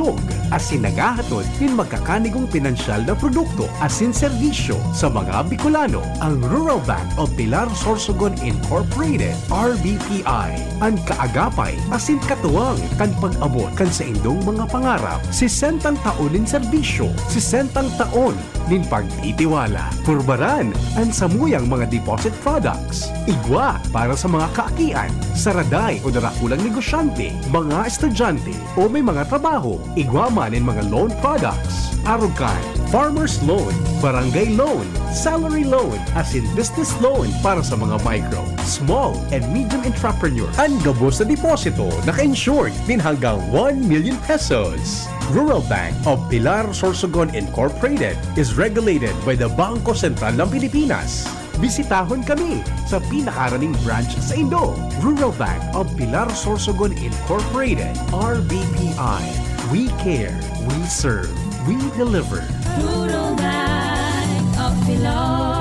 asin nagahatod nin magkakanigong pinansyal na produkto asin serbisyo sa mga Bicolano. Ang Rural Bank of Pilar Sorsogon Incorporated, RBPI, ang kaagapay asin katuwang kan pag-abot kan sa indong mga pangarap. 60 taon nin serbisyo, 60 taon nin pagtitiwala. Purbaran ang samuyang mga deposit products. Igwa para sa mga kaakian, saraday o darakulang negosyante, mga estudyante o may mga trabaho. Igwa man in mga loan products. Arugan, farmer's loan, barangay loan, salary loan, as in business loan para sa mga micro, small, and medium entrepreneur. Ang gabos na deposito naka-insured din hanggang 1 million pesos. Rural Bank of Pilar Sorsogon Incorporated is regulated by the Bangko Sentral ng Pilipinas. Bisitahon kami sa pinakaraning branch sa Indo. Rural Bank of Pilar Sorsogon Incorporated, RBPI. We care, we serve, we deliver. Rural Bank of Pilar.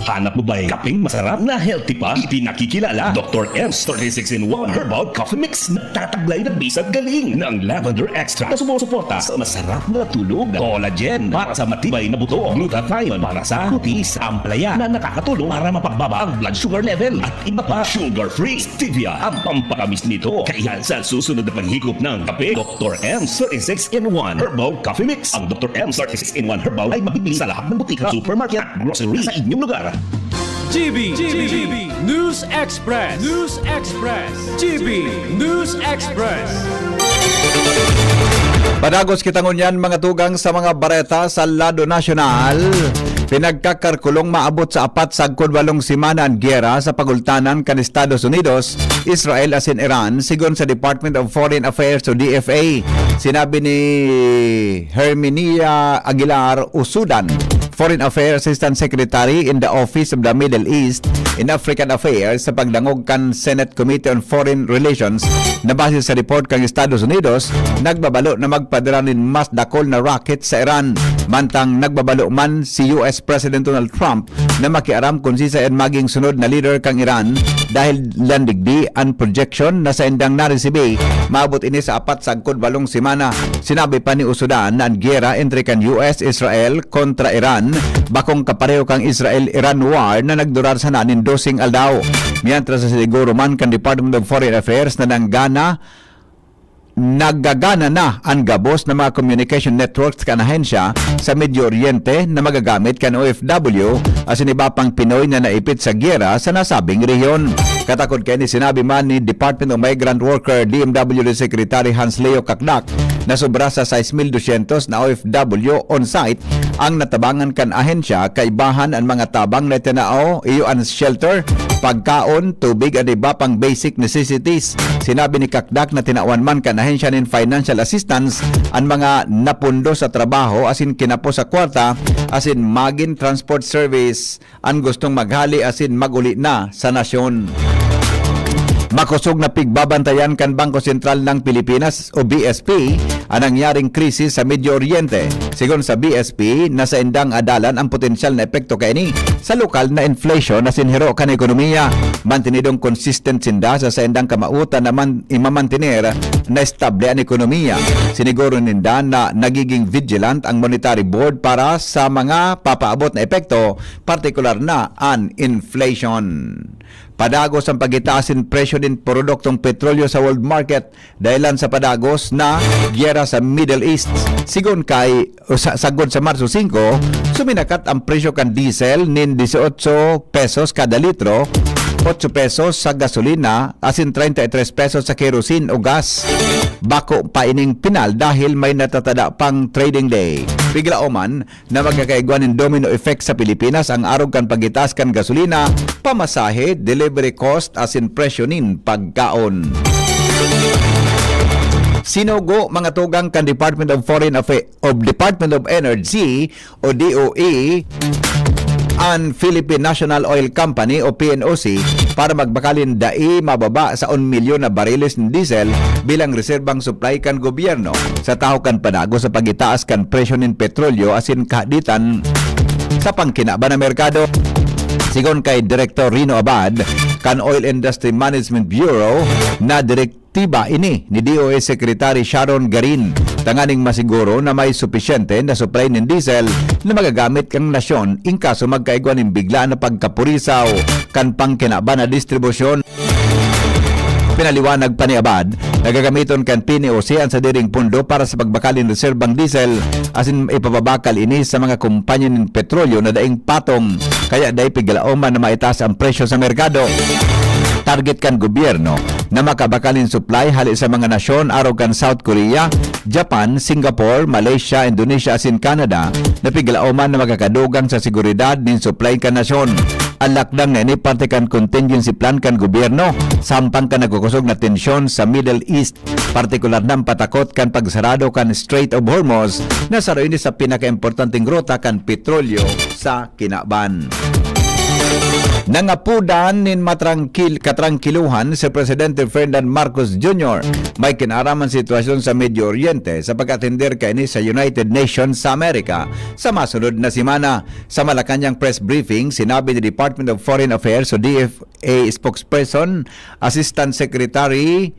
Hanap mo ba ay kapeng masarap na healthy pa? Ipinakikilala Dr. M's 36-in-1 Herbal Coffee Mix na tataglay na bisag galing ng lavender extract na sumusuporta sa masarap na tulog, collagen para sa matibay na buto, glutathione para sa kutis, amplaya na nakakatulong para mapagbaba ang blood sugar level at iba pa, sugar-free, stevia ang pampakamis nito. Kaya sa susunod na paghigop ng kape, Dr. M's 36-in-1 Herbal Coffee Mix. Ang Dr. M's 36-in-1 Herbal ay mabibili sa lahat ng butika, supermarket at grocery sa inyong lugar. GB News Express. News Express. GB News Express. Padagos kitang unyan mga tugang sa mga bareta sa lado nasyonal. Pinagkakarkulong maabot sa 4 sagkod 8 semana ang giyera sa pagultanan kan Estados Unidos, Israel asin Iran, sigon sa Department of Foreign Affairs o DFA. Sinabi ni Herminia Aguilar Usudan, Foreign Affairs Assistant Secretary in the Office of the Middle East and African Affairs sa pagdangog kan Senate Committee on Foreign Relations na base sa report kang Estados Unidos, nagbabalo na magpadala nin mas dakol na rocket sa Iran. Mantang nagbabalo man si US President Donald Trump na makiaram kung si saan maging sunod na leader kang Iran dahil landigdi ang projection na sa indang naresibe maabot ini sa 4 sagkod 8 semana. Sinabi pa ni Usudan na ang giyera entre kan US, Israel kontra Iran bakong kapareho kang Israel-Iran war na nagdurar sa nanin 12 aldaw. Mientras sa siguro man kan Department of Foreign Affairs na naggagana na ang gabos ng mga communication networks kan ahensya sa Medio Oriente na magagamit kan OFW asin iba pang Pinoy na naipit sa giyera sa nasabing rehiyon. Katakod kay ni sinabi man ni Department of Migrant Worker DMW Secretary Hans Leo Kakdak na sobra sa 6,200 na OFW on-site ang natabangan kan ahensya kaibahan ang mga tabang na tinao iyo ang shelter, pagkaon, tubig at iba pang basic necessities. Sinabi ni Kakdak na tinawan man kan ahensya nin financial assistance ang mga napundo sa trabaho asin kinapo sa kwarta asin magin transport service ang gustong maghali asin maguli na sa nasyon. Makusog na pigbabantayan kan Bangko Sentral ng Pilipinas o BSP ang nangyaring krisis sa Medio Oriente. Sigon sa BSP, nasa indang adalan ang potensyal na epekto kaini sa lokal na inflation na sinhiro kan ekonomiya. Mantinidong consistent sinda sa indang kamautan na imamantinir na estable ang ekonomiya. Siniguro ninda na nagiging vigilant ang Monetary Board para sa mga papaabot na epekto, partikular na ang inflation. Padagos ang pagitaasin presyo din produktong petrolyo sa world market dahilan sa padagos na giyera sa Middle East. Sigon kay sagod sa Marso 5, suminakat ang presyo kan diesel nin 18 pesos kada litro 8 pesos sa gasolina, asin 33 pesos sa kerosene o gas. Bako pa ining pinal dahil may natatada pang trading day. Bigla oman na magkakaigwan ng domino effect sa Pilipinas ang arog kan pagitaas kan gasolina, pamasahe, delivery cost asin presyo nin pagkaon. Sinugo mga tugang kan Department of Foreign Affairs of Department of Energy o DOE ang Philippine National Oil Company o PNOC para magbakalin dai mababa sa 1 milyon na bariles ng diesel bilang reserbang supply kan gobyerno sa taho kan panago sa pagitaas kan presyo ng petrolyo asin kahaditan sa pangkinaba na merkado. Sigon kay Director Rino Abad kan Oil Industry Management Bureau na direktiba ini ni DOE Secretary Sharon Garin tanganing masiguro na may supisyente na supply ng diesel na magagamit kang nasyon in kaso magkaigwan ng bigla na pagkapurisaw kan pangkinaba na distribusyon. Pinaliwanag pa ni Abad, nagagamiton kan PNOC ang sa diring pundo para sa pagbakalin reserbang diesel asin ipababakal ini sa mga kumpanya ng petrolyo na daing patong kaya dahi pigalaoman na maitaas ang presyo sa merkado. Target kan gobyerno na makabakalin supply hali sa mga nasyon araw kan South Korea, Japan, Singapore, Malaysia, Indonesia asin Canada na pigalaoman na magakadugang sa seguridad nin supply kan nasyon. Ang lakdang na ini parte kan contingency plan kan gobyerno sampang kan nagkukusog na tensyon sa Middle East, partikular na patakot kan pagsarado kan Strait of Hormuz na saro ini sa pinakaimportanteng ruta kan petrolyo sa kinaban. Nangapudan nin katrangkiluhan si Presidente Ferdinand Marcos Jr. May kinaraman sitwasyon sa Medio Oriente sa pag-atender kaini sa United Nations sa Amerika sa masunod na simana. Sa Malacanang press briefing, sinabi ni Department of Foreign Affairs o DFA spokesperson, Assistant Secretary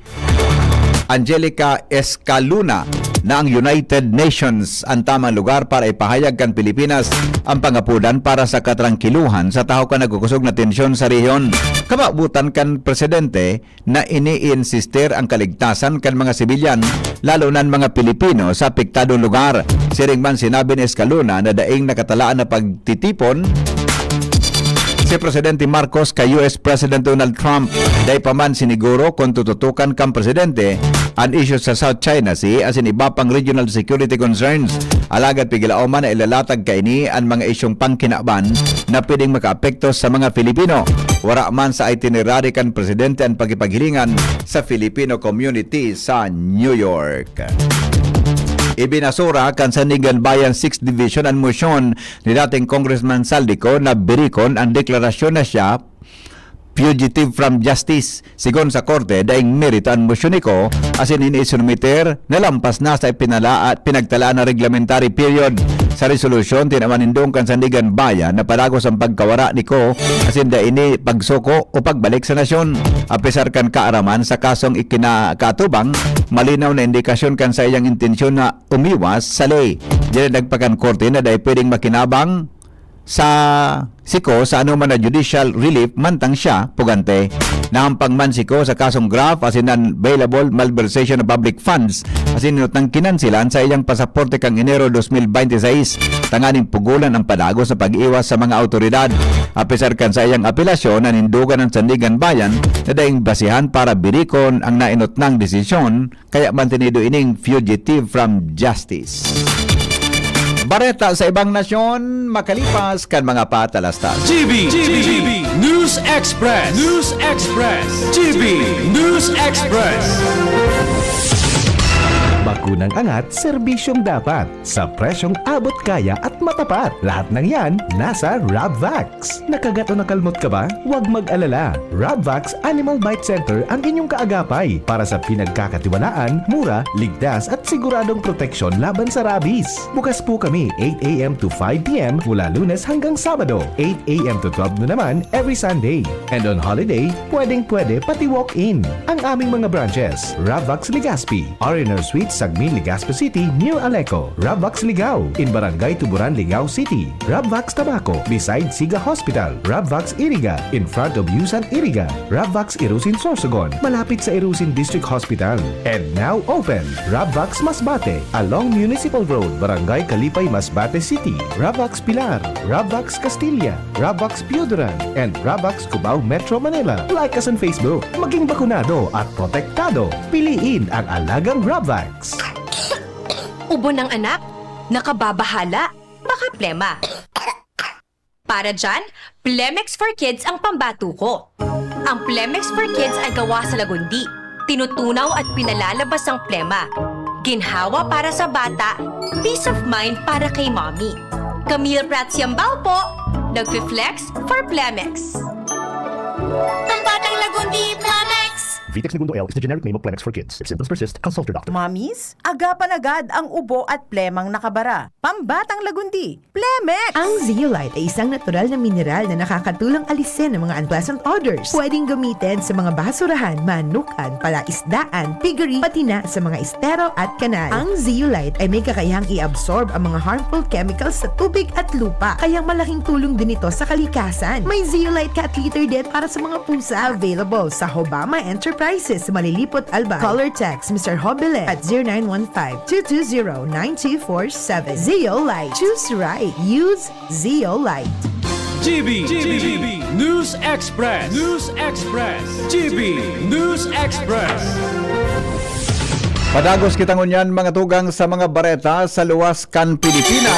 Angelica Escaluna na ang United Nations ang tamang lugar para ipahayag kan Pilipinas ang pangapudan para sa katrangkiluhan sa taho ka nagkukusog na tensyon sa rehiyon. Kamabutan kan presidente na ini-insister ang kaligtasan kan mga sibilyan lalo na mga Pilipino sa apektadong lugar. Siring man sinabi ni Escaluna na daing nakatalaan na pagtitipon si Presidente Marcos kay US President Donald Trump. Dahil pa man siniguro kung tututukan kang presidente ang issue sa South China Sea asin iba pang regional security concerns. Alagad pigilaoman na ilalatag kaini ang mga isyong pangkinaban na pwedeng makaapekto sa mga Filipino. Wara man sa itinerary kan presidente ang pagipaghilingan sa Filipino community sa New York. Ibinasura kan Sandigan Bayan 6th Division ang motion ni dating Congressman Saldico na birikon ang deklarasyon na siya fugitive from justice. Sigon sa korte, daing merito ang motion niko asin inisunumiter na lampas na sa pinagtalaan na reglementary period. Sa resolusyon, tinamanindong kan Sandigan Bayan na paragos ang pagkawara niko asin da ini pagsuko o pagbalik sa nasyon. Apesar kan kaaraman sa kasong ikinakatubang, malinaw na indikasyon kan sa iyang intensyon na umiwas sa lay. Diyan nagpakan korte na dahil pwedeng makinabang sa siko sa anuman na judicial relief mantang siya pugante. Nahampang man siko sa kasong graft asin unavailable malversation of public funds asin nang kinansilan sa iyang pasaporte kang Enero 2026 tanganing pugulan ang padago sa pag-iwas sa mga autoridad. Apesar kan sa iyang apelasyon nanindugan ng Sandigan Bayan na daing basihan para birikon ang nainotnang desisyon kaya mantinido ining fugitive from justice. Bareta sa ibang nasyon, makalipas kan mga patalastas. GB News Express. GB News Express. Bakunang angat, serbisyong dapat. Sa presyong abot kaya at matapat. Lahat ng yan, nasa Rabvax. Nakagat o nakalmot ka ba? Huwag mag-alala. Rabvax Animal Bite Center ang inyong kaagapay para sa pinagkakatiwalaan, mura, ligtas at siguradong proteksyon laban sa rabies. Bukas po kami 8 a.m. to 5 p.m. mula Lunes hanggang Sabado. 8 a.m. to 12 na naman every Sunday. And on holiday, pwedeng-pwede pati walk-in. Ang aming mga branches, Rabvax Legazpi, R&R Suites Sagmin, Legazpi City, near Aleco. Rabvax Ligao, in Barangay Tuburan Ligao City. Rabvax Tabaco beside Siga Hospital. Rabvax Iriga in front of Yusan Iriga. Rabvax Irusin Sorsogon malapit sa Irusin District Hospital. And now open Rabvax Masbate along Municipal Road, Barangay Kalipay, Masbate City. Rabvax Pilar, Rabvax Castilla, Rabvax Piuduran, and Rabvax Cubao Metro Manila. Like us on Facebook. Maging bakunado at protektado. Piliin ang alagang Rabvax. Ubo ng anak? Nakababahala? Baka plema. Para dyan, Plemex for Kids ang pambato ko. Ang Plemex for Kids ay gawa sa lagundi. Tinutunaw at pinalalabas ang plema. Ginhawa para sa bata, peace of mind para kay mommy. Camille Prats Yambao po, nagfi-flex for Plemex. Pambatang lagundi, Plemex! Vitex Segundo L is the generic name of Plemex for kids. If symptoms persist, consult your doctor. Mommies, agapan agad ang ubo at plemang nakabara. Pambatang lagundi, Plemex! Ang Zeolite ay isang natural na mineral na nakakatulong alisin ang mga unpleasant odors. Pwedeng gamitin sa mga basurahan, manukan, palaisdaan, piggery, pati na sa mga estero at kanal. Ang Zeolite ay may kakayahang i-absorb ang mga harmful chemicals sa tubig at lupa, kaya malaking tulong din ito sa kalikasan. May Zeolite Cat Litter din para sa mga pusa, available sa Hobama Enterprises, Malilipot, Alba. Color text Mr. Hobile at 0915-220-9247. Zeolite. Choose right. Use Zeolite. GB News Express. GB News Express. Padagos kitang unyan mga tugang sa mga bareta sa luwas kan Pilipinas.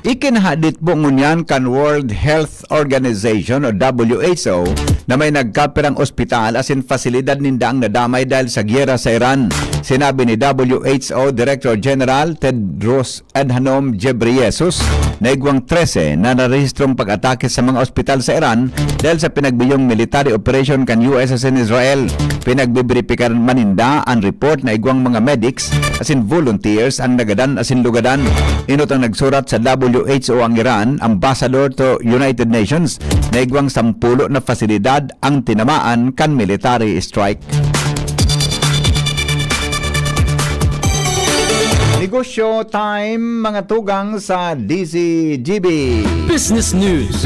Ikinahadit po ngunyan kan World Health Organization o WHO na may nagkapirang ospital as in fasilidad nindaang nadamay dahil sa gyera sa Iran. Sinabi ni WHO Director General Tedros Adhanom Ghebreyesus na igwang 13 na narehistrong pag-atake sa mga ospital sa Iran dahil sa pinagbiyong military operation kan US as in Israel. Pinagbibiripikan maninda ang report na igwang mga medics as in volunteers ang nagadan as in lugadan. Inot ang nagsurat sa WHO ang Iran, ambassador to United Nations, na igwang 10 na fasilidad ang tinamaan kan military strike. Negosyo time mga tugang sa DCGB. Business News.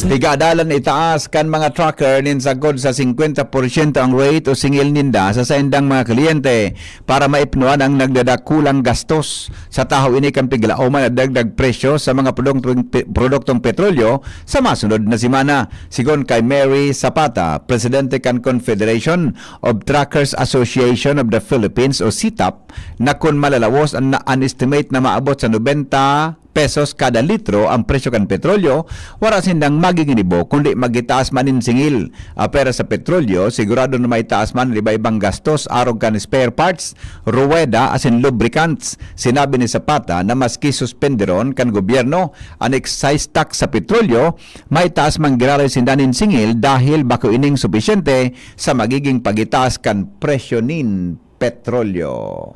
Higadalan itaas kan mga trucker ninsagod sa 50% ang rate o singil ninda sa saindang mga kliyente para maipnuan ang nagdadakulang gastos. Sa tahaw ini kan piglaoman at dagdag presyo sa mga produktong petrolyo sa masunod na simana. Sigon kay Mary Zapata, Presidente kan Confederation of Truckers Association of the Philippines o CTAP, na kun malalawas ang estimate na maabot sa 90 pesos kada litro ang presyo kan petrolyo, wala sindang magiginibo kundi magitaas manin singil. Pera sa petrolyo, sigurado na may taas man iba-ibang gastos arog kan spare parts, ruweda asin lubricants. Sinabi ni Zapata na maski suspenderon kan gobyerno ang excise tax sa petrolyo, may taas man giraray sindanin singil dahil bako ining supisyente sa magiging pagitaas kan presyo nin petrolyo.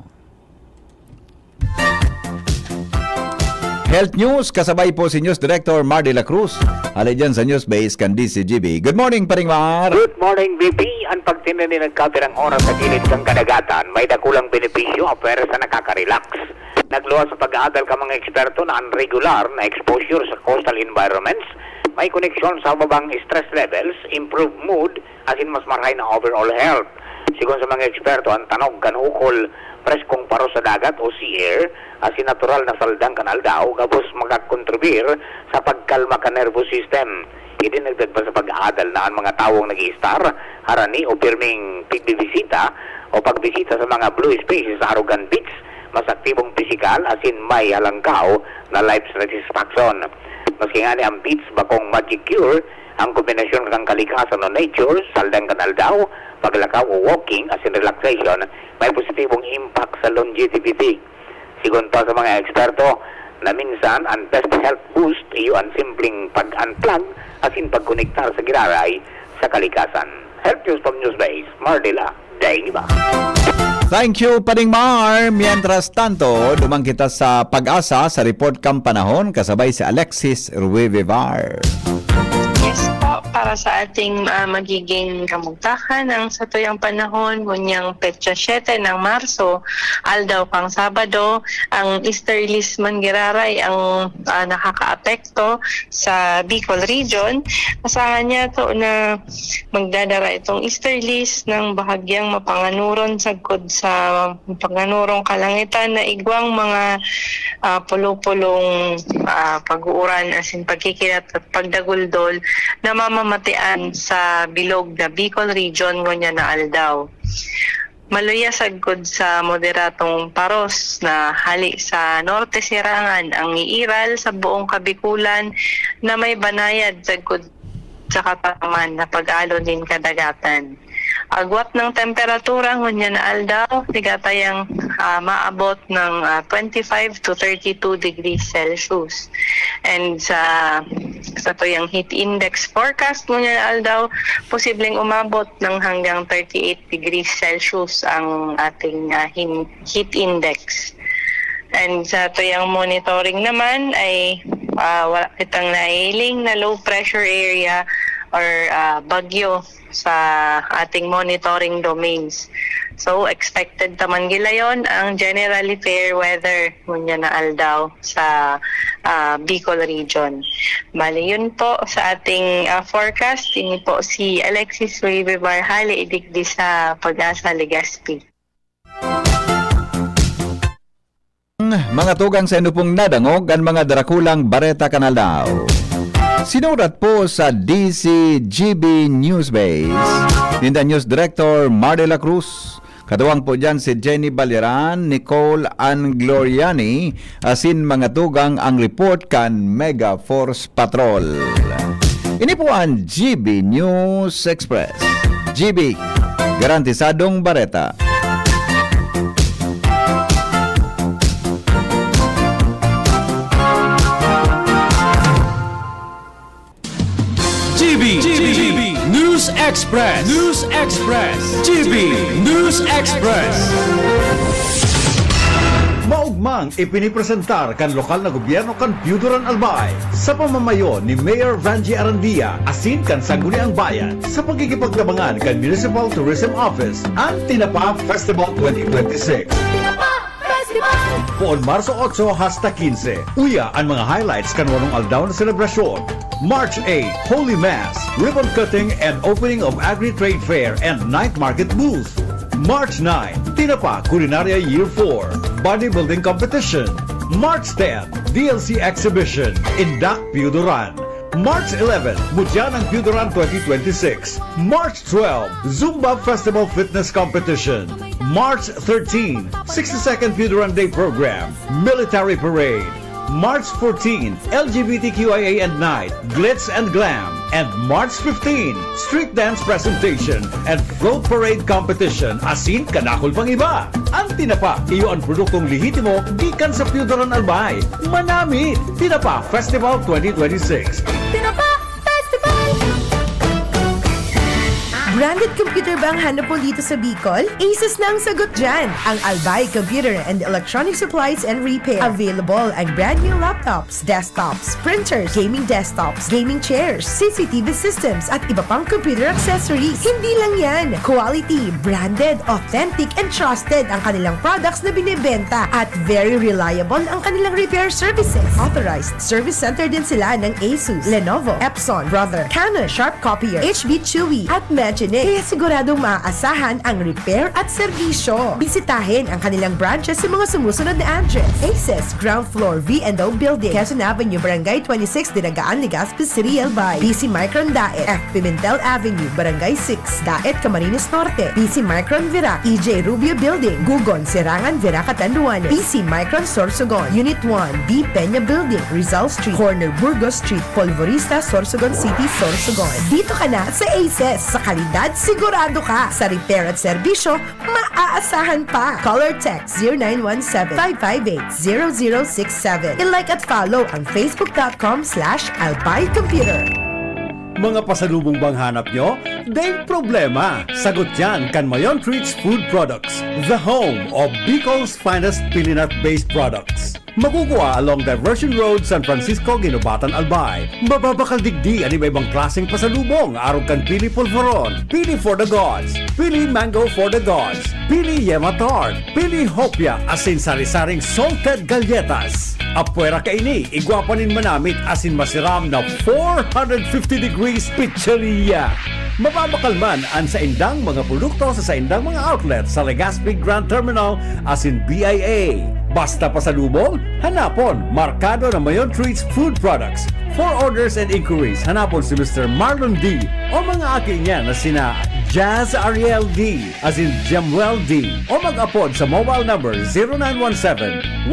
Health News, kasabay po si News Director Mar de la Cruz. Alay dyan sa News Base kan DCGB. Good morning, Paring Mar. Good morning, BP. Ang pagtinani ng kapirang oras sa gilid ng kadagatan, may dakulang benepisyo o pera sa nakaka-relax. Nagluwas sa pag-aadal ka mga eksperto na unregular na exposure sa coastal environments, may koneksyon sa babang stress levels, improved mood, as in mas maray na overall health. Sigon sa mga eksperto, ang tanog kan ukol preskong paro sa dagat o sea air, asin natural na saldang kanal daw, gabos magkakontribir sa pagkalma ka nervous system. Idinagdag pa sa pag-aadal na ang mga tawong nag-i-star, harani o pirming pigbibisita o pagbisita sa mga blue spaces sa Arugan Beach, mas aktibong pisikal asin may halangkaw na life satisfaction. Maski nga ni ang beach bakong magic cure, ang kombinasyon ng kalikasan o nature, saldang kanal daw, paglakaw o walking as in relaxation, may positibong impact sa longevity. Sigon pa sa mga eksperto na minsan ang best health boost iyo ang simpleng pag-unplug as in pagkonektar sa giraray sa kalikasan. Health News from Newsbase, Mardila, Dainiba. Thank you, Paring Mar. Mientras tanto, dumang kita sa Pag-asa sa report kang panahon kasabay si Alexis Ruivivar. Yes po, para sa ating magiging kamugtakan ang sa tuyang panahon, ngunyang petsa 7 ng Marso, aldaw kang Sabado, ang easterlies man giraray ang nakakaapekto sa Bicol region. Asahan niya to na magdadara itong easterlies ng bahagyang mapanganuron sagkod sa panganurong kalangitan na igwang mga pulo-pulong pag-uuran as in pagkikilat at pagdaguldol na mamamatian sa bilog na Bicol region ngunya na aldaw. Maluya sagkod sa moderatong paros na hali sa norte sirangan ang iiral sa buong Kabikulan na may banayad sagkod sa Kataman na pag-alon din kadagatan. Agwat ng temperatura ngunya na aldaw, tigatayang maabot ng 25 to 32 degrees Celsius. And sa tuyang heat index forecast ngunya na aldaw, posibleng umabot ng hanggang 38 degrees Celsius ang ating heat index. And sa tuyang monitoring naman ay wala kitang nailing na low pressure area or bagyo sa ating monitoring domains. So, expected taman gila yon ang generally fair weather ngunya na aldaw sa Bicol region. Bali, yun po sa ating forecast. Ini po si Alexis Rebe Barhali, idigdi sa Pag-asa, Legazpi. Mga tugang sa inupong nadangog ang mga darakulang Bareta Kanalaw. Sinurat po sa DCGB News Base Ninda News Director Mardela Cruz. Katuwang po dyan si Jenny Baliran, Nicole Angloriani, asin mga tugang ang report kan Mega Force Patrol. Ini po ang GB News Express. GB, garantisadong Bareta. GB News Express. News Express. GB News Express. Maugmang ipinipresentar kan lokal na gobyerno kan Piudoran Albay sa pamamayo ni Mayor Vanji Arandia asin kan Sangguniang Bayan sa pagkikipaglabangan kan Municipal Tourism Office ang Tinapa Festival 2026. Poon Marso 8 hasta 15. Uya ang mga highlights kan walong aldaw na selebrasyon. March 8, Holy Mass, ribbon cutting and opening of Agri-Trade Fair and Night Market booth. March 9, Tinapa Culinaria Year 4, Bodybuilding Competition. March 10, DLC Exhibition in Dak Piudoran. March 11, Mutyan ng Piudoran 2026. March 12, Zumba Festival Fitness Competition. March 13, 62nd Piudoran Day Program, Military Parade. March 14, LGBTQIA and Night, Glitz and Glam. And March 15, Street Dance Presentation and Float Parade Competition. Asin kanakol pang iba. Ang Tinapa, iyo ang produktong lihitimo gikan sa Piudoran Albay. Manamit! Tinapa Festival 2026. Tinapa Festival! Branded computer ba ang hanap mo dito sa Bicol? Asus na ang sagot dyan! Ang Albay Computer and Electronic Supplies and Repair. Available ang brand new laptops, desktops, printers, gaming desktops, gaming chairs, CCTV systems, at iba pang computer accessories. Hindi lang yan! Quality, branded, authentic, and trusted ang kanilang products na binibenta at very reliable ang kanilang repair services. Authorized service center din sila ng Asus, Lenovo, Epson, Brother, Canon, Sharp Copier, HB Chewy, at Magic. Kaya siguradong maaasahan ang repair at serbisyo. Bisitahin ang kanilang branches sa mga sumusunod na address. Aces, Ground Floor, V&O Building, Quezon Avenue, Barangay 26, Dinagaan, Legazpi City, Albay. PC Micron Daet, F. Pimentel Avenue, Barangay 6, Daet, Camarines Norte. PC Micron Virac, EJ Rubio Building, Gugon, Serangan, Virac, Catanduanes. PC Micron Sorsogon, Unit 1, D. Peña Building, Rizal Street, Corner Burgos Street, Polvorista, Sorsogon City, Sorsogon. Dito ka na sa Aces, sa kalidad sigurado ka. Sa repair at serbisyo, maaasahan pa. Call or text 0917-558-0067. I-like at follow ang facebook.com/albaycomputer. Mga pasalubong bang hanap nyo? Dahil problema. Sagot yan kan Mayon Treats Food Products, the home of Bicol's finest peanut-based products. Makukuha along Diversion Road, San Francisco, Ginubatan, Albay. Mababakal digdi ang iba-ibang klaseng pasalubong. Araw kang pili polvoron, pili for the gods, pili mango for the gods, pili yema tart, pili hopia asin sari-saring salted galletas. Apwera kaini, igwapanin manamit asin masiram na 450 degrees pizzeria. Mababakal man ang saindang mga produkto sa saindang mga outlet sa Legazpi Grand Terminal asin BIA. Basta pasalubong, hanapon Markado na Mayon Treats Food Products. For orders and inquiries, hanapon si Mr. Marlon D. o mga aki niya na sina Jazz Ariel D. as in Jemuel D. o mag-apod sa mobile number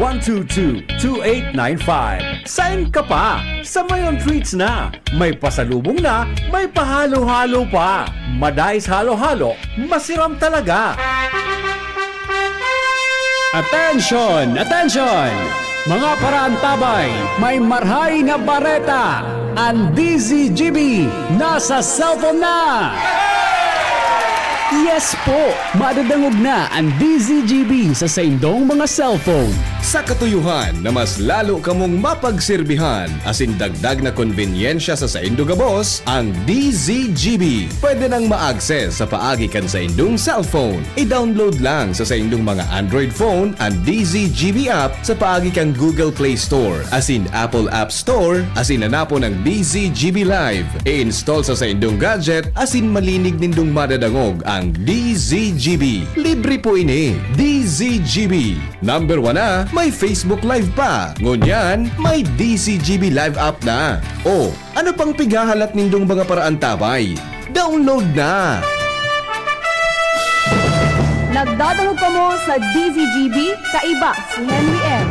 0917-122-2895. Sign ka pa! Sa Mayon Treats na! May pasalubong na, may pahalo-halo pa! Madais halo-halo, masiram talaga! Attention! Attention! Mga paraantabay, may marhay na bareta! Ang DZGB nasa cellphone na! Yes po! Madadangog na ang DZGB sa saindong mga cellphone. Sa katuyuhan na mas lalo kamong mapagserbihan asin dagdag na konbenyensya sa saindong gabos, ang DZGB pwede nang ma-access sa paagi kan sa indong cellphone. I-download lang sa saindong mga Android phone ang DZGB app sa paagi kang Google Play Store asin Apple App Store asin hanapo ng DZGB Live. I-install sa saindong gadget asin malinig nindong madadangog ang DZGB. Libre po ini. DZGB. Number 1 na, may Facebook Live pa. Ngunyan, may DZGB Live app na. O, ano pang pighahalat nindong mga paraantabay? Download na! Nagdadahog pa mo sa DZGB, kaiba si Henry M.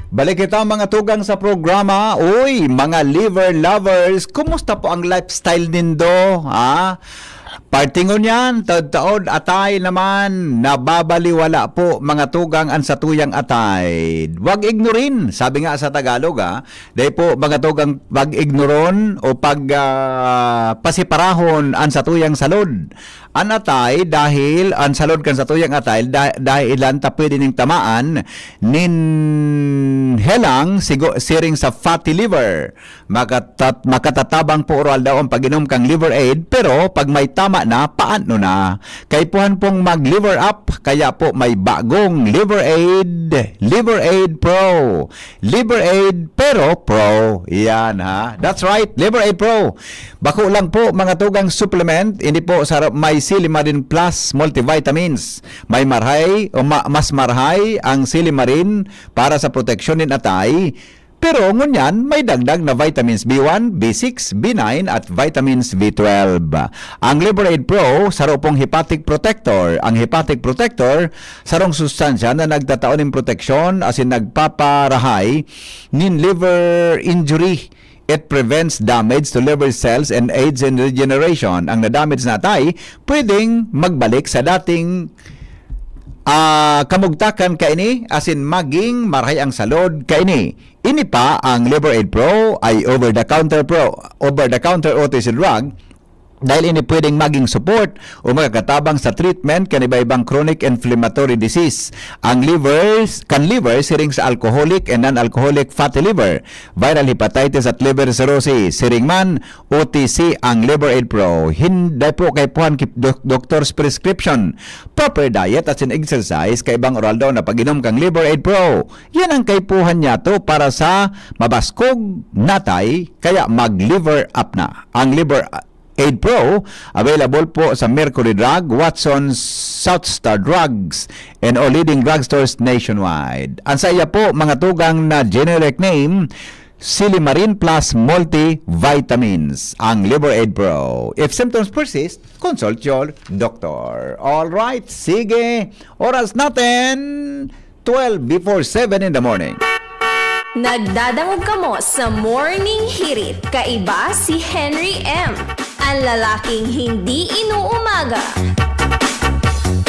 Balik kita mga tugang sa programa. Uy, mga liver lovers, kumusta po ang lifestyle nindo? Ha? Partingon yan, taon atay naman, nababaliwala po mga tugang ang satuyang atay. Huwag ignorin, sabi nga sa Tagalog dahil po mga tugang pag ignoron o pag pasiparahon ang satuyang salod. Ang atay dahil ang salod kan satuyang atay dahil ilan ta pwede ning tamaan nin helang siring sa fatty liver. Makatatabang po oral daw ang pag-inom kang liver aid, pero pag may tama na, paano na? Kaipuhan pong mag-liver up, kaya po may bagong Liver Aid Pro. Liver Aid pero Pro. Yan ha. That's right, Liver Aid Pro. Bako lang po mga tugang supplement, hindi po may Silimarin Plus multivitamins. May marhay o mas marhay ang Silimarin para sa proteksyon ng atay. Pero ngunyan, may dagdag na vitamins B1, B6, B9 at vitamins B12. Ang Liver Aid Pro, sarong hepatic protector. Ang hepatic protector, sarong sustansya na nagtataon ng proteksyon asin nagpaparahay nin liver injury. It prevents damage to liver cells and aids in regeneration. Ang na-damage na atay, pwedeng magbalik sa dating kamugtakan kaini asin maging marhay ang salod kaini. Ini pa ang Liver Aid Pro ay over-the-counter OTC drug dahil ini pwedeng maging support o magkatabang sa treatment kan iba-ibang chronic inflammatory disease. Ang liver siring sa alcoholic and non-alcoholic fatty liver, viral hepatitis at liver cirrhosis. Siring man, OTC ang Liver Aid Pro. Hindi po kay puhan doctor's prescription. Proper diet at sin exercise kay ibang oral daw na pag-inom kang Liver Aid Pro. Yan ang kaipuhan niya to para sa mabaskog natay, kaya mag-liver up na. Ang Liver Aid Pro, available po sa Mercury Drug, Watson's, Southstar Drugs, and all leading drugstores nationwide. Ang sa iya po, mga tugang na generic name, Silimarin Plus Multivitamins, ang Liver Aid Pro. If symptoms persist, consult your doctor. Alright, sige. Oras natin, 12 before 7 in the morning. Nagdadangog ka mo sa Morning Hirit, kaiba si Henry M. Ang lalaking hindi inuumaga.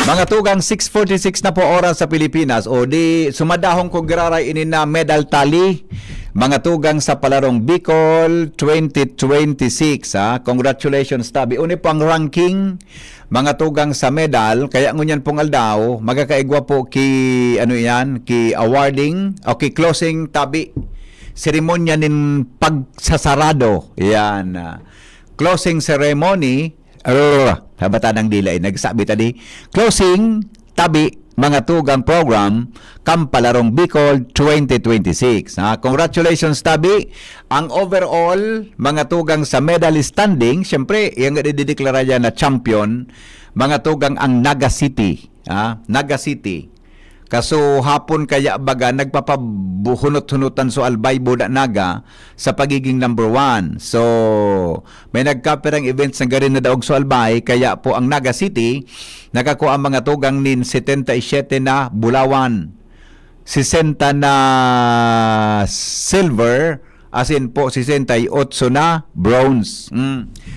Mga tugang 6:46 na po oras sa Pilipinas. O di sumadahong ko giraray ini na medal tally mga tugang sa palarong Bicol 2026. Congratulations tabi. Uni po ang ranking mga tugang sa medal, kaya ngunyan pong aldaw, magkakaigwa po ki awarding o ki closing tabi. Seremonya nin pagsasarado. Yan. Closing ceremony. Habata ng dilay. Nagsabi tadi. Closing tabi mga tugang program Kampalarong Bicol 2026. Congratulations tabi. Ang overall mga tugang sa medal standing, syempre yung dideklara dyan na champion, mga tugang ang Naga City. Naga City. Kaso hapon kaya baga nagpapabuhunot-hunutan so albay Buda Naga sa pagiging number 1. So may nagkaperang events na garin na daog so albay, kaya po ang Naga City nakakuha ang mga tugang nin 77 na bulawan, 60 na silver, as in po 68 na bronze.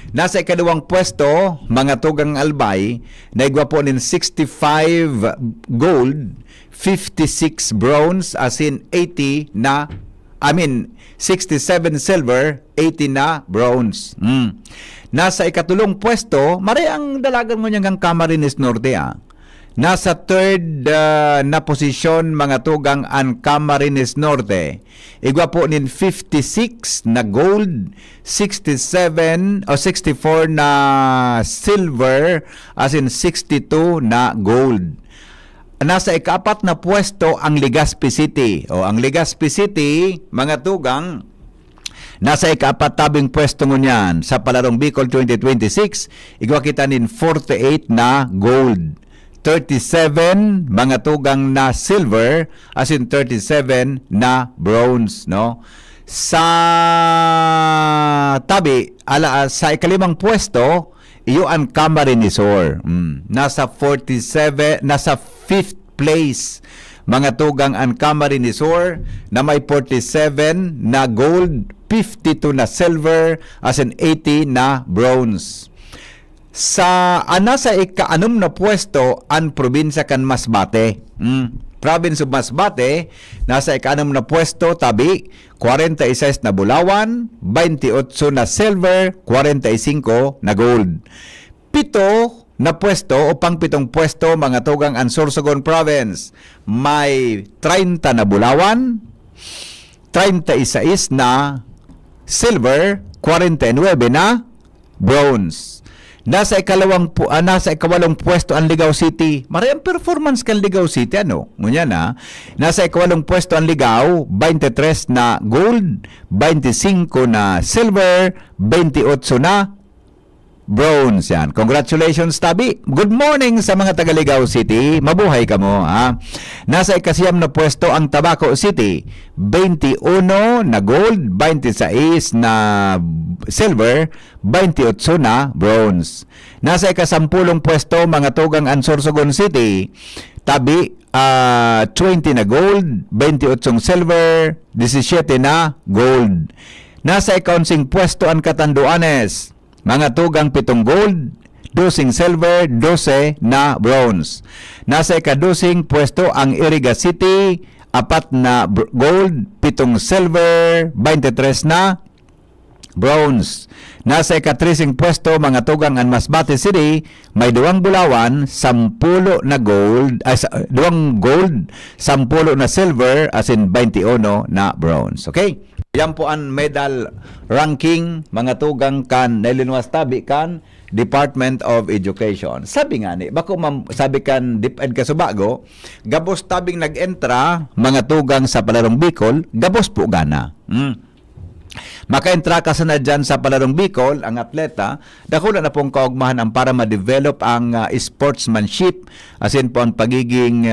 Nasa ikaduwang pwesto, mga tugang albay, naigwa po nin 65 gold, 56 bronze, as in 67 silver, 80 na bronze. Nasa ikatulong pwesto, mari ang dalagan mo niyang Camarines Norte. Nasa third na posisyon mga tugang ang Camarines Norte. Igwa po nin 56 na gold, 67 o 64 na silver, as in 62 na gold. Nasa ikapat na pwesto ang Legazpi City. Ang Legazpi City, mga tugang, nasa ikapat tabing pwesto ngunyan sa Palarong Bicol 2026. Igwa kita nin 48 na gold, 37 mga tugang na silver, as in 37 na bronze, no? Sa tabi, sa ikalimang pwesto, iyo ang Camarines Sur. Nasa 5th place mga tugang ang Camarines Sur na may 47 na gold, 52 na silver, as in 80 na bronze. Sa nasa ika-6 na pwesto ang probinsya kan Masbate. Province of Masbate, nasa ika-6 na pwesto tabi, 46 na bulawan, 28 na silver, 45 na gold. 7 na pwesto o pang-7 pwesto mga tugang ang Sorsogon Province, may 30 na bulawan, 36 na silver, 49 na bronze. Nasa ikawalong pwesto ang Ligao City. Marayang performance kan Ligao City, Ngunyan nasa ikawalong pwesto ang Ligao, 23 na gold, 25 na silver, 28 na bronze. Yan. Congratulations tabi. Good morning sa mga taga Ligao City. Mabuhay ka mo. Nasa ikasiyam na pwesto ang Tabaco City, 21 na gold, 26 na silver, 28 na bronze. Nasa ikasampulong pwesto mga tugang ang Sorsogon City, tabi 20 na gold, 28 silver, 17 na gold. Nasa ikaonsing pwesto ang Catanduanes, mga tugang 7 gold, 12 silver, 12 na bronze. Nasa ikadusing pwesto ang Iriga City, 4 na gold, 7 silver, 23 na bronze. Nasa ikatrising pwesto mga tugang ang Masbate City, may 2 bulawan, 10 na gold, 2 gold, 10 na silver, as in 21 na bronze. Okay? Yan po ang medal ranking mga tugang kan Nailinwas tabi kan Department of Education. Sabi nga ni, bako sabi kan DepEd Kasubago, gabos tabing nag-entra mga tugang sa Palarong Bicol, gabos po gana. Maka-entra ka sana dyan sa Palarong Bicol, ang atleta, dakula na pong kaugmahan ang para ma-develop ang sportsmanship, as in po ang pagiging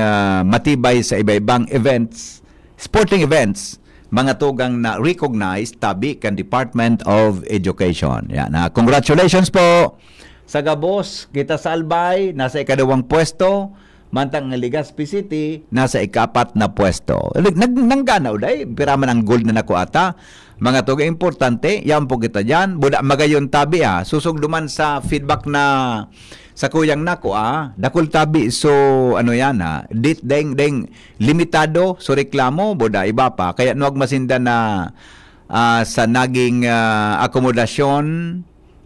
matibay sa iba-ibang events, sporting events, mga tugang na recognized tabi kan Department of Education. Yan. Congratulations po sa gabos kita sa Albay, nasa ikadawang pwesto, mantang Legazpi City nasa ikapat na pwesto. Nangganaw day, piraman ang gold na nakuata. Mga tugang importante, yan po kita dyan. Buda magayon tabi susugduman sa feedback na sa kuyang nako dakol tabi so ano yan deng limitado so reklamo boda iba pa kaya nuwag masinda na sa naging akomodasyon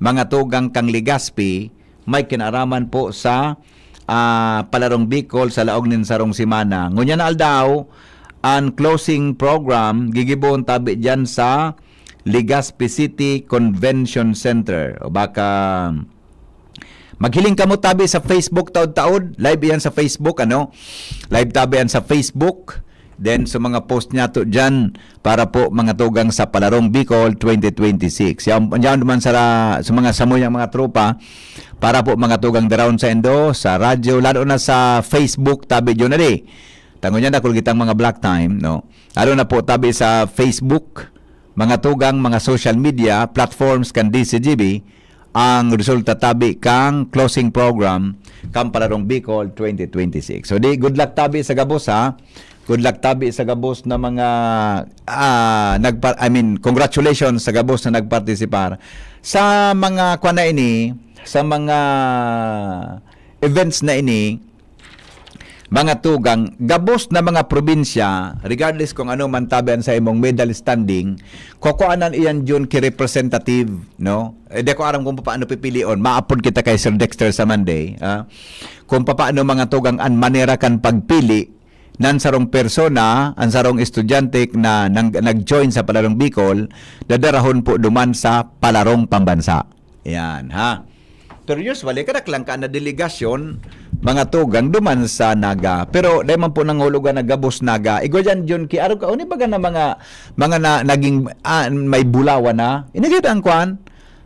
mga tugang kang Legazpi may kinaraman po sa Palarong Bicol sa laog nin sarong simana. Ngunya na aldaw ang closing program gigibon tabi dyan sa Legazpi City Convention Center. O baka maghiling kamo tabi sa Facebook taod-taod. Live yan sa Facebook, Live tabi yan sa Facebook. Then, sa mga post niya to dyan para po mga tugang sa Palarong Bicol 2026. Yan naman sa mga samoy ng mga tropa para po mga tugang daroon sa Indo, sa radyo, lalo na sa Facebook tabi dyan na di. Tango niya na kung kitang mga black time, lalo na po tabi sa Facebook, mga tugang, mga social media, platforms kan DCGB, ang resulta tabi kang closing program kang Palarong Bicol 2026. So di good luck tabi sa gabos Good luck tabi sa gabos na mga congratulations sa gabos na nagpartisipar sa mga sa mga events na ini. Mga tugang, gabos na mga probinsya, regardless kung ano man tabian sa imong medal standing, kukuanan iyan dyan ki-representative, Di ko aram kung paano pipilion. Maapod kita kay Sir Dexter sa Monday. Kung paano mga tugang an manera kan pagpili nan sarong persona, ang sarong estudyante na nag-join sa Palarong Bicol, dadarahon po duman sa Palarong Pambansa. Yan, Pero usually, kadaklang ka na delegasyon, mga tugang duman sa Naga. Pero dahil man po nangulugan na gabos Naga, igwajan dyan ki araw ka, baga na mga naging may bulawa na, inigit ang kwan,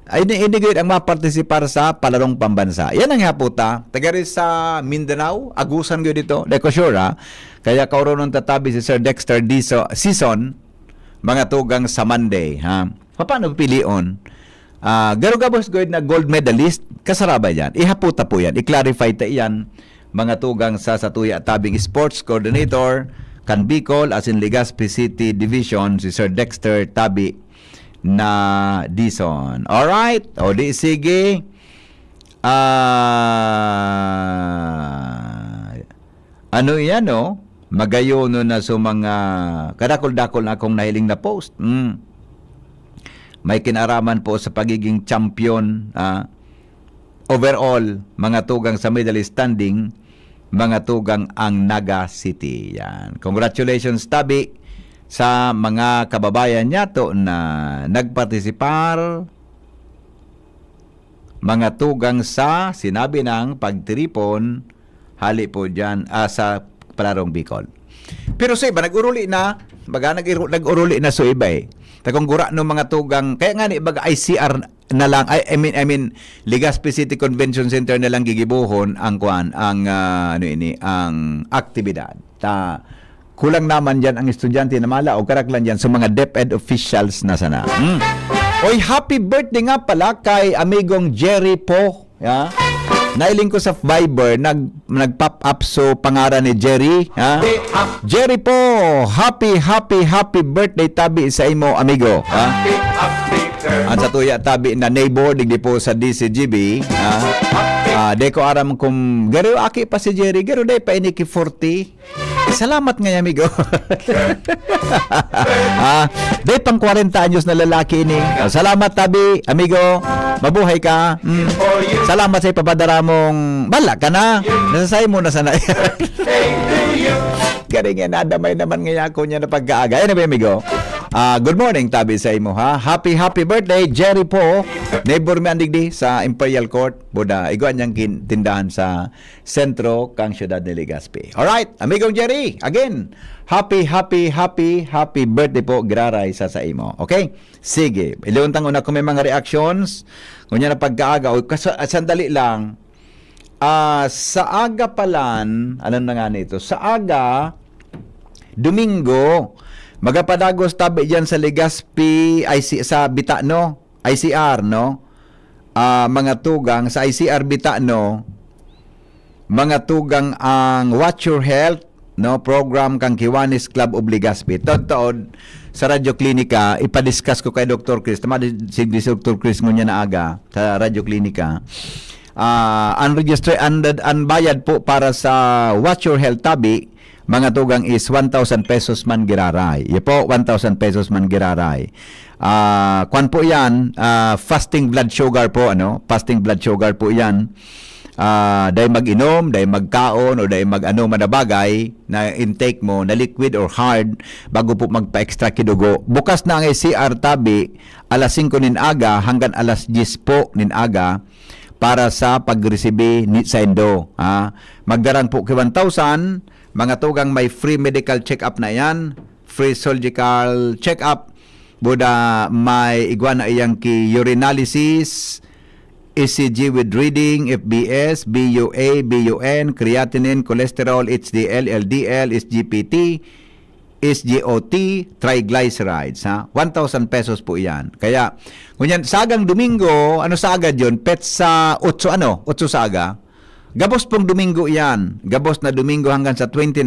inigit ang mapartisipar sa Palarong Pambansa. Yan ang haputa. Tagari sa Mindanao, agusan ko dito. Deko sure Kaya kauronon tatabi si Sir Dexter season, mga tugang sa Monday. Paano pilion? Garugabos goid na gold medalist, kasaraba yan. Ihaputa po yan. I-clarify ta yan. Mga tugang sa Satuya Tabing Sports Coordinator, kan Bicol, as in Legazpi City Division, si Sir Dexter Tabi na Dison. Alright? O di sige. Ano yan, Magayon na sa mga kadakol-dakol na akong nahiling na post. May kinaraman po sa pagiging champion overall, mga tugang sa medal standing, mga tugang ang Naga City. Yan. Congratulations, Tabi, sa mga kababayan niya to na nagpartisipar, mga tugang sa sinabi ng pagtiripon, hali po dyan sa Palarong Bicol. Pero sa iba, nag-uruli na, nag-uruli na sa iba Takong gura no mga tugang, kaya nga ni baga ICR na lang, I mean Legazpi City Convention Center na lang gigibuhon ang ang aktibidad. Kulang naman diyan ang estudyante na mala o karaklan diyan sa mga DepEd officials na sana. Oy, happy birthday nga pala kay amigong Jerry po. Nailing ko sa Viber, nag-pop up so pangalan ni Jerry. Jerry po, happy birthday tabi sa imo amigo. Ang sa tuya tabi na neighbor, digdi po sa DCGB. De ko aram kung garo aki pa si Jerry, garo day pa iniki 40. Salamat nga amigo. Day pang 40 anyos na lalaki ini. Salamat tabi, amigo. Mabuhay ka. Salamat sa ipapadara mong bala ka na. Nasasay mo na sana. Galing yan, nadamay naman ngayon ako niya na pagkaaga. Anyway, amigo. Good morning, tabi sa imo, Happy birthday, Jerry po. Neighbor mi andigdi sa Imperial Court. Buda, iguan niyang tindahan sa sentro kang syudad ni Legazpi. Alright, amigong Jerry, again, happy birthday po, graray sa imo. Okay? Sige, iliuntang una ko may mga reactions. Kunya na pagkaaga, sandali lang. Sa aga palan, alam na nga nito, sa aga, Domingo, magapadagos tabi dyan sa Legazpi, sa Bitano, ICR, mga tugang, sa ICR Bitano, mga tugang ang Watch Your Health, program kang Kiwanis Club of Legazpi. Tod-tod, sa Radyo Klinika, ipadiscuss ko kay Dr. Chris. Tama si Dr. Chris ngunya na aga sa Radyo Klinika. unregistered, unbayad po para sa Watch Your Health Tabi, mga tugang is 1,000 pesos man giraray. Yan po, 1,000 pesos man giraray. Kwan po yan, fasting blood sugar po, fasting blood sugar po yan. Dahil mag-inom, dahil magkaon, o dahil mag-ano man na bagay na intake mo, na liquid or hard, bago po magpa-extra kidugo. Bukas na ang CR Tabi, alas 5 nin aga hanggang alas 10 po nin aga para sa pag-resibe sa Indo. Magdarang po kay 1,000, mga tugang may free medical check-up na yan, free surgical check-up, buda may igwan na iyang ki urinalysis, ECG with reading, FBS, BUA, BUN, creatinine, cholesterol, HDL, LDL, SGPT, SGOT, triglycerides. 1,000 pesos po yan. Kaya, kunyan, sagang Domingo, ano sa agad yun? Petsa 8 sa aga. Gabos pong Domingo yan. Gabos na Domingo hanggang sa 29,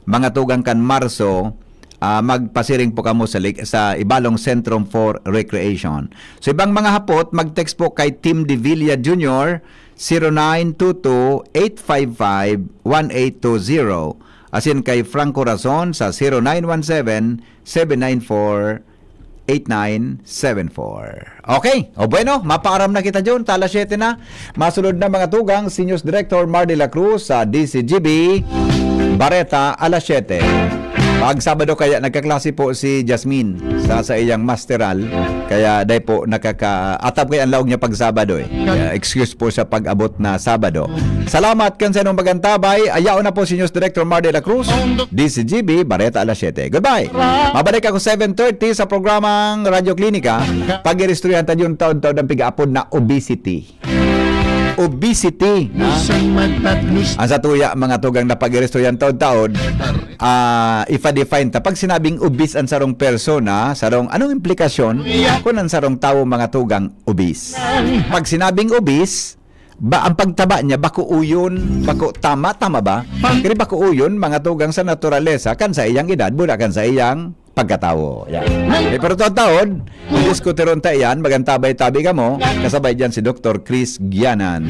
mga tugang kan Marso, magpasiring po kamo sa Ibalong Sentrum for Recreation. So ibang mga hapot, mag-text po kay Tim De Villa Jr. 0922-855-1820. Asin kay Franco Razon sa 0917-794-8974. Okay, o bueno, mapakaram na kita dyan. Tala 7 na. Masunod na mga tugang, si News Director Mar de la Cruz sa DCGB, Bareta, alas 7. Pag Sabado kaya nagkaklase po si Jasmine sa iyang masteral, kaya dahil po atap kaya ang laog niya pag Sabado Kaya excuse po sa pag-abot na Sabado. Salamat kan sa inong magantabay. Ayaw na po si News Director Mar de la Cruz, DCGB, Bareta, alas 7. Goodbye. Mabalik ako 7:30 sa programang Radyo Klinika. Pag-irestoryhan tayo yung taon-taon ng pig-apod na obesity. Obesity. Ang sa tuya, mga tugang na pag-resto yan taon-taon, ifa-define ta. Pag sinabing obese ang sarong persona, anong implikasyon kung ang sarong tao mga tugang obese? Pag sinabing obese, ang pagtaba niya, bako uyon, bako tama ba? Kaya bako uyon, mga tugang sa naturalesa, kan sa iyang edad, buda kan sa iyang pagkatawo. Pero taon-taon, diskuteron tayo yan, magantabay-tabi ka mo, kasabay dyan si Dr. Chris Gianan.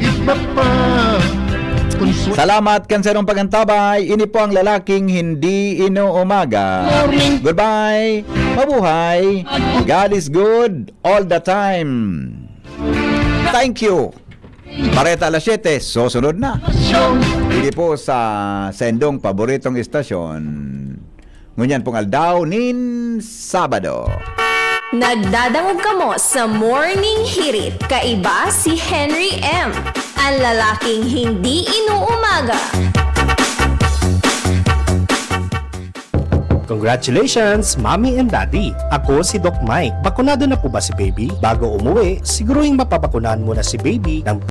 Salamat kan sa inong pagantabay. Ini po ang lalaking hindi inuumaga. Goodbye. Mabuhay. God is good all the time. Thank you. Bareta alas 7, susunod na. Hindi po sa sendong paboritong istasyon. Ngunyan pong aldaw nin Sabado. Nagdadangog kamo sa Morning Hirit. Kaiba si Henry M. Ang lalaking hindi inuumaga. Congratulations, Mommy and Daddy! Ako si Doc Mike. Bakunado na po ba si Baby? Bago umuwi, siguruhin mapabakunahan muna si Baby ng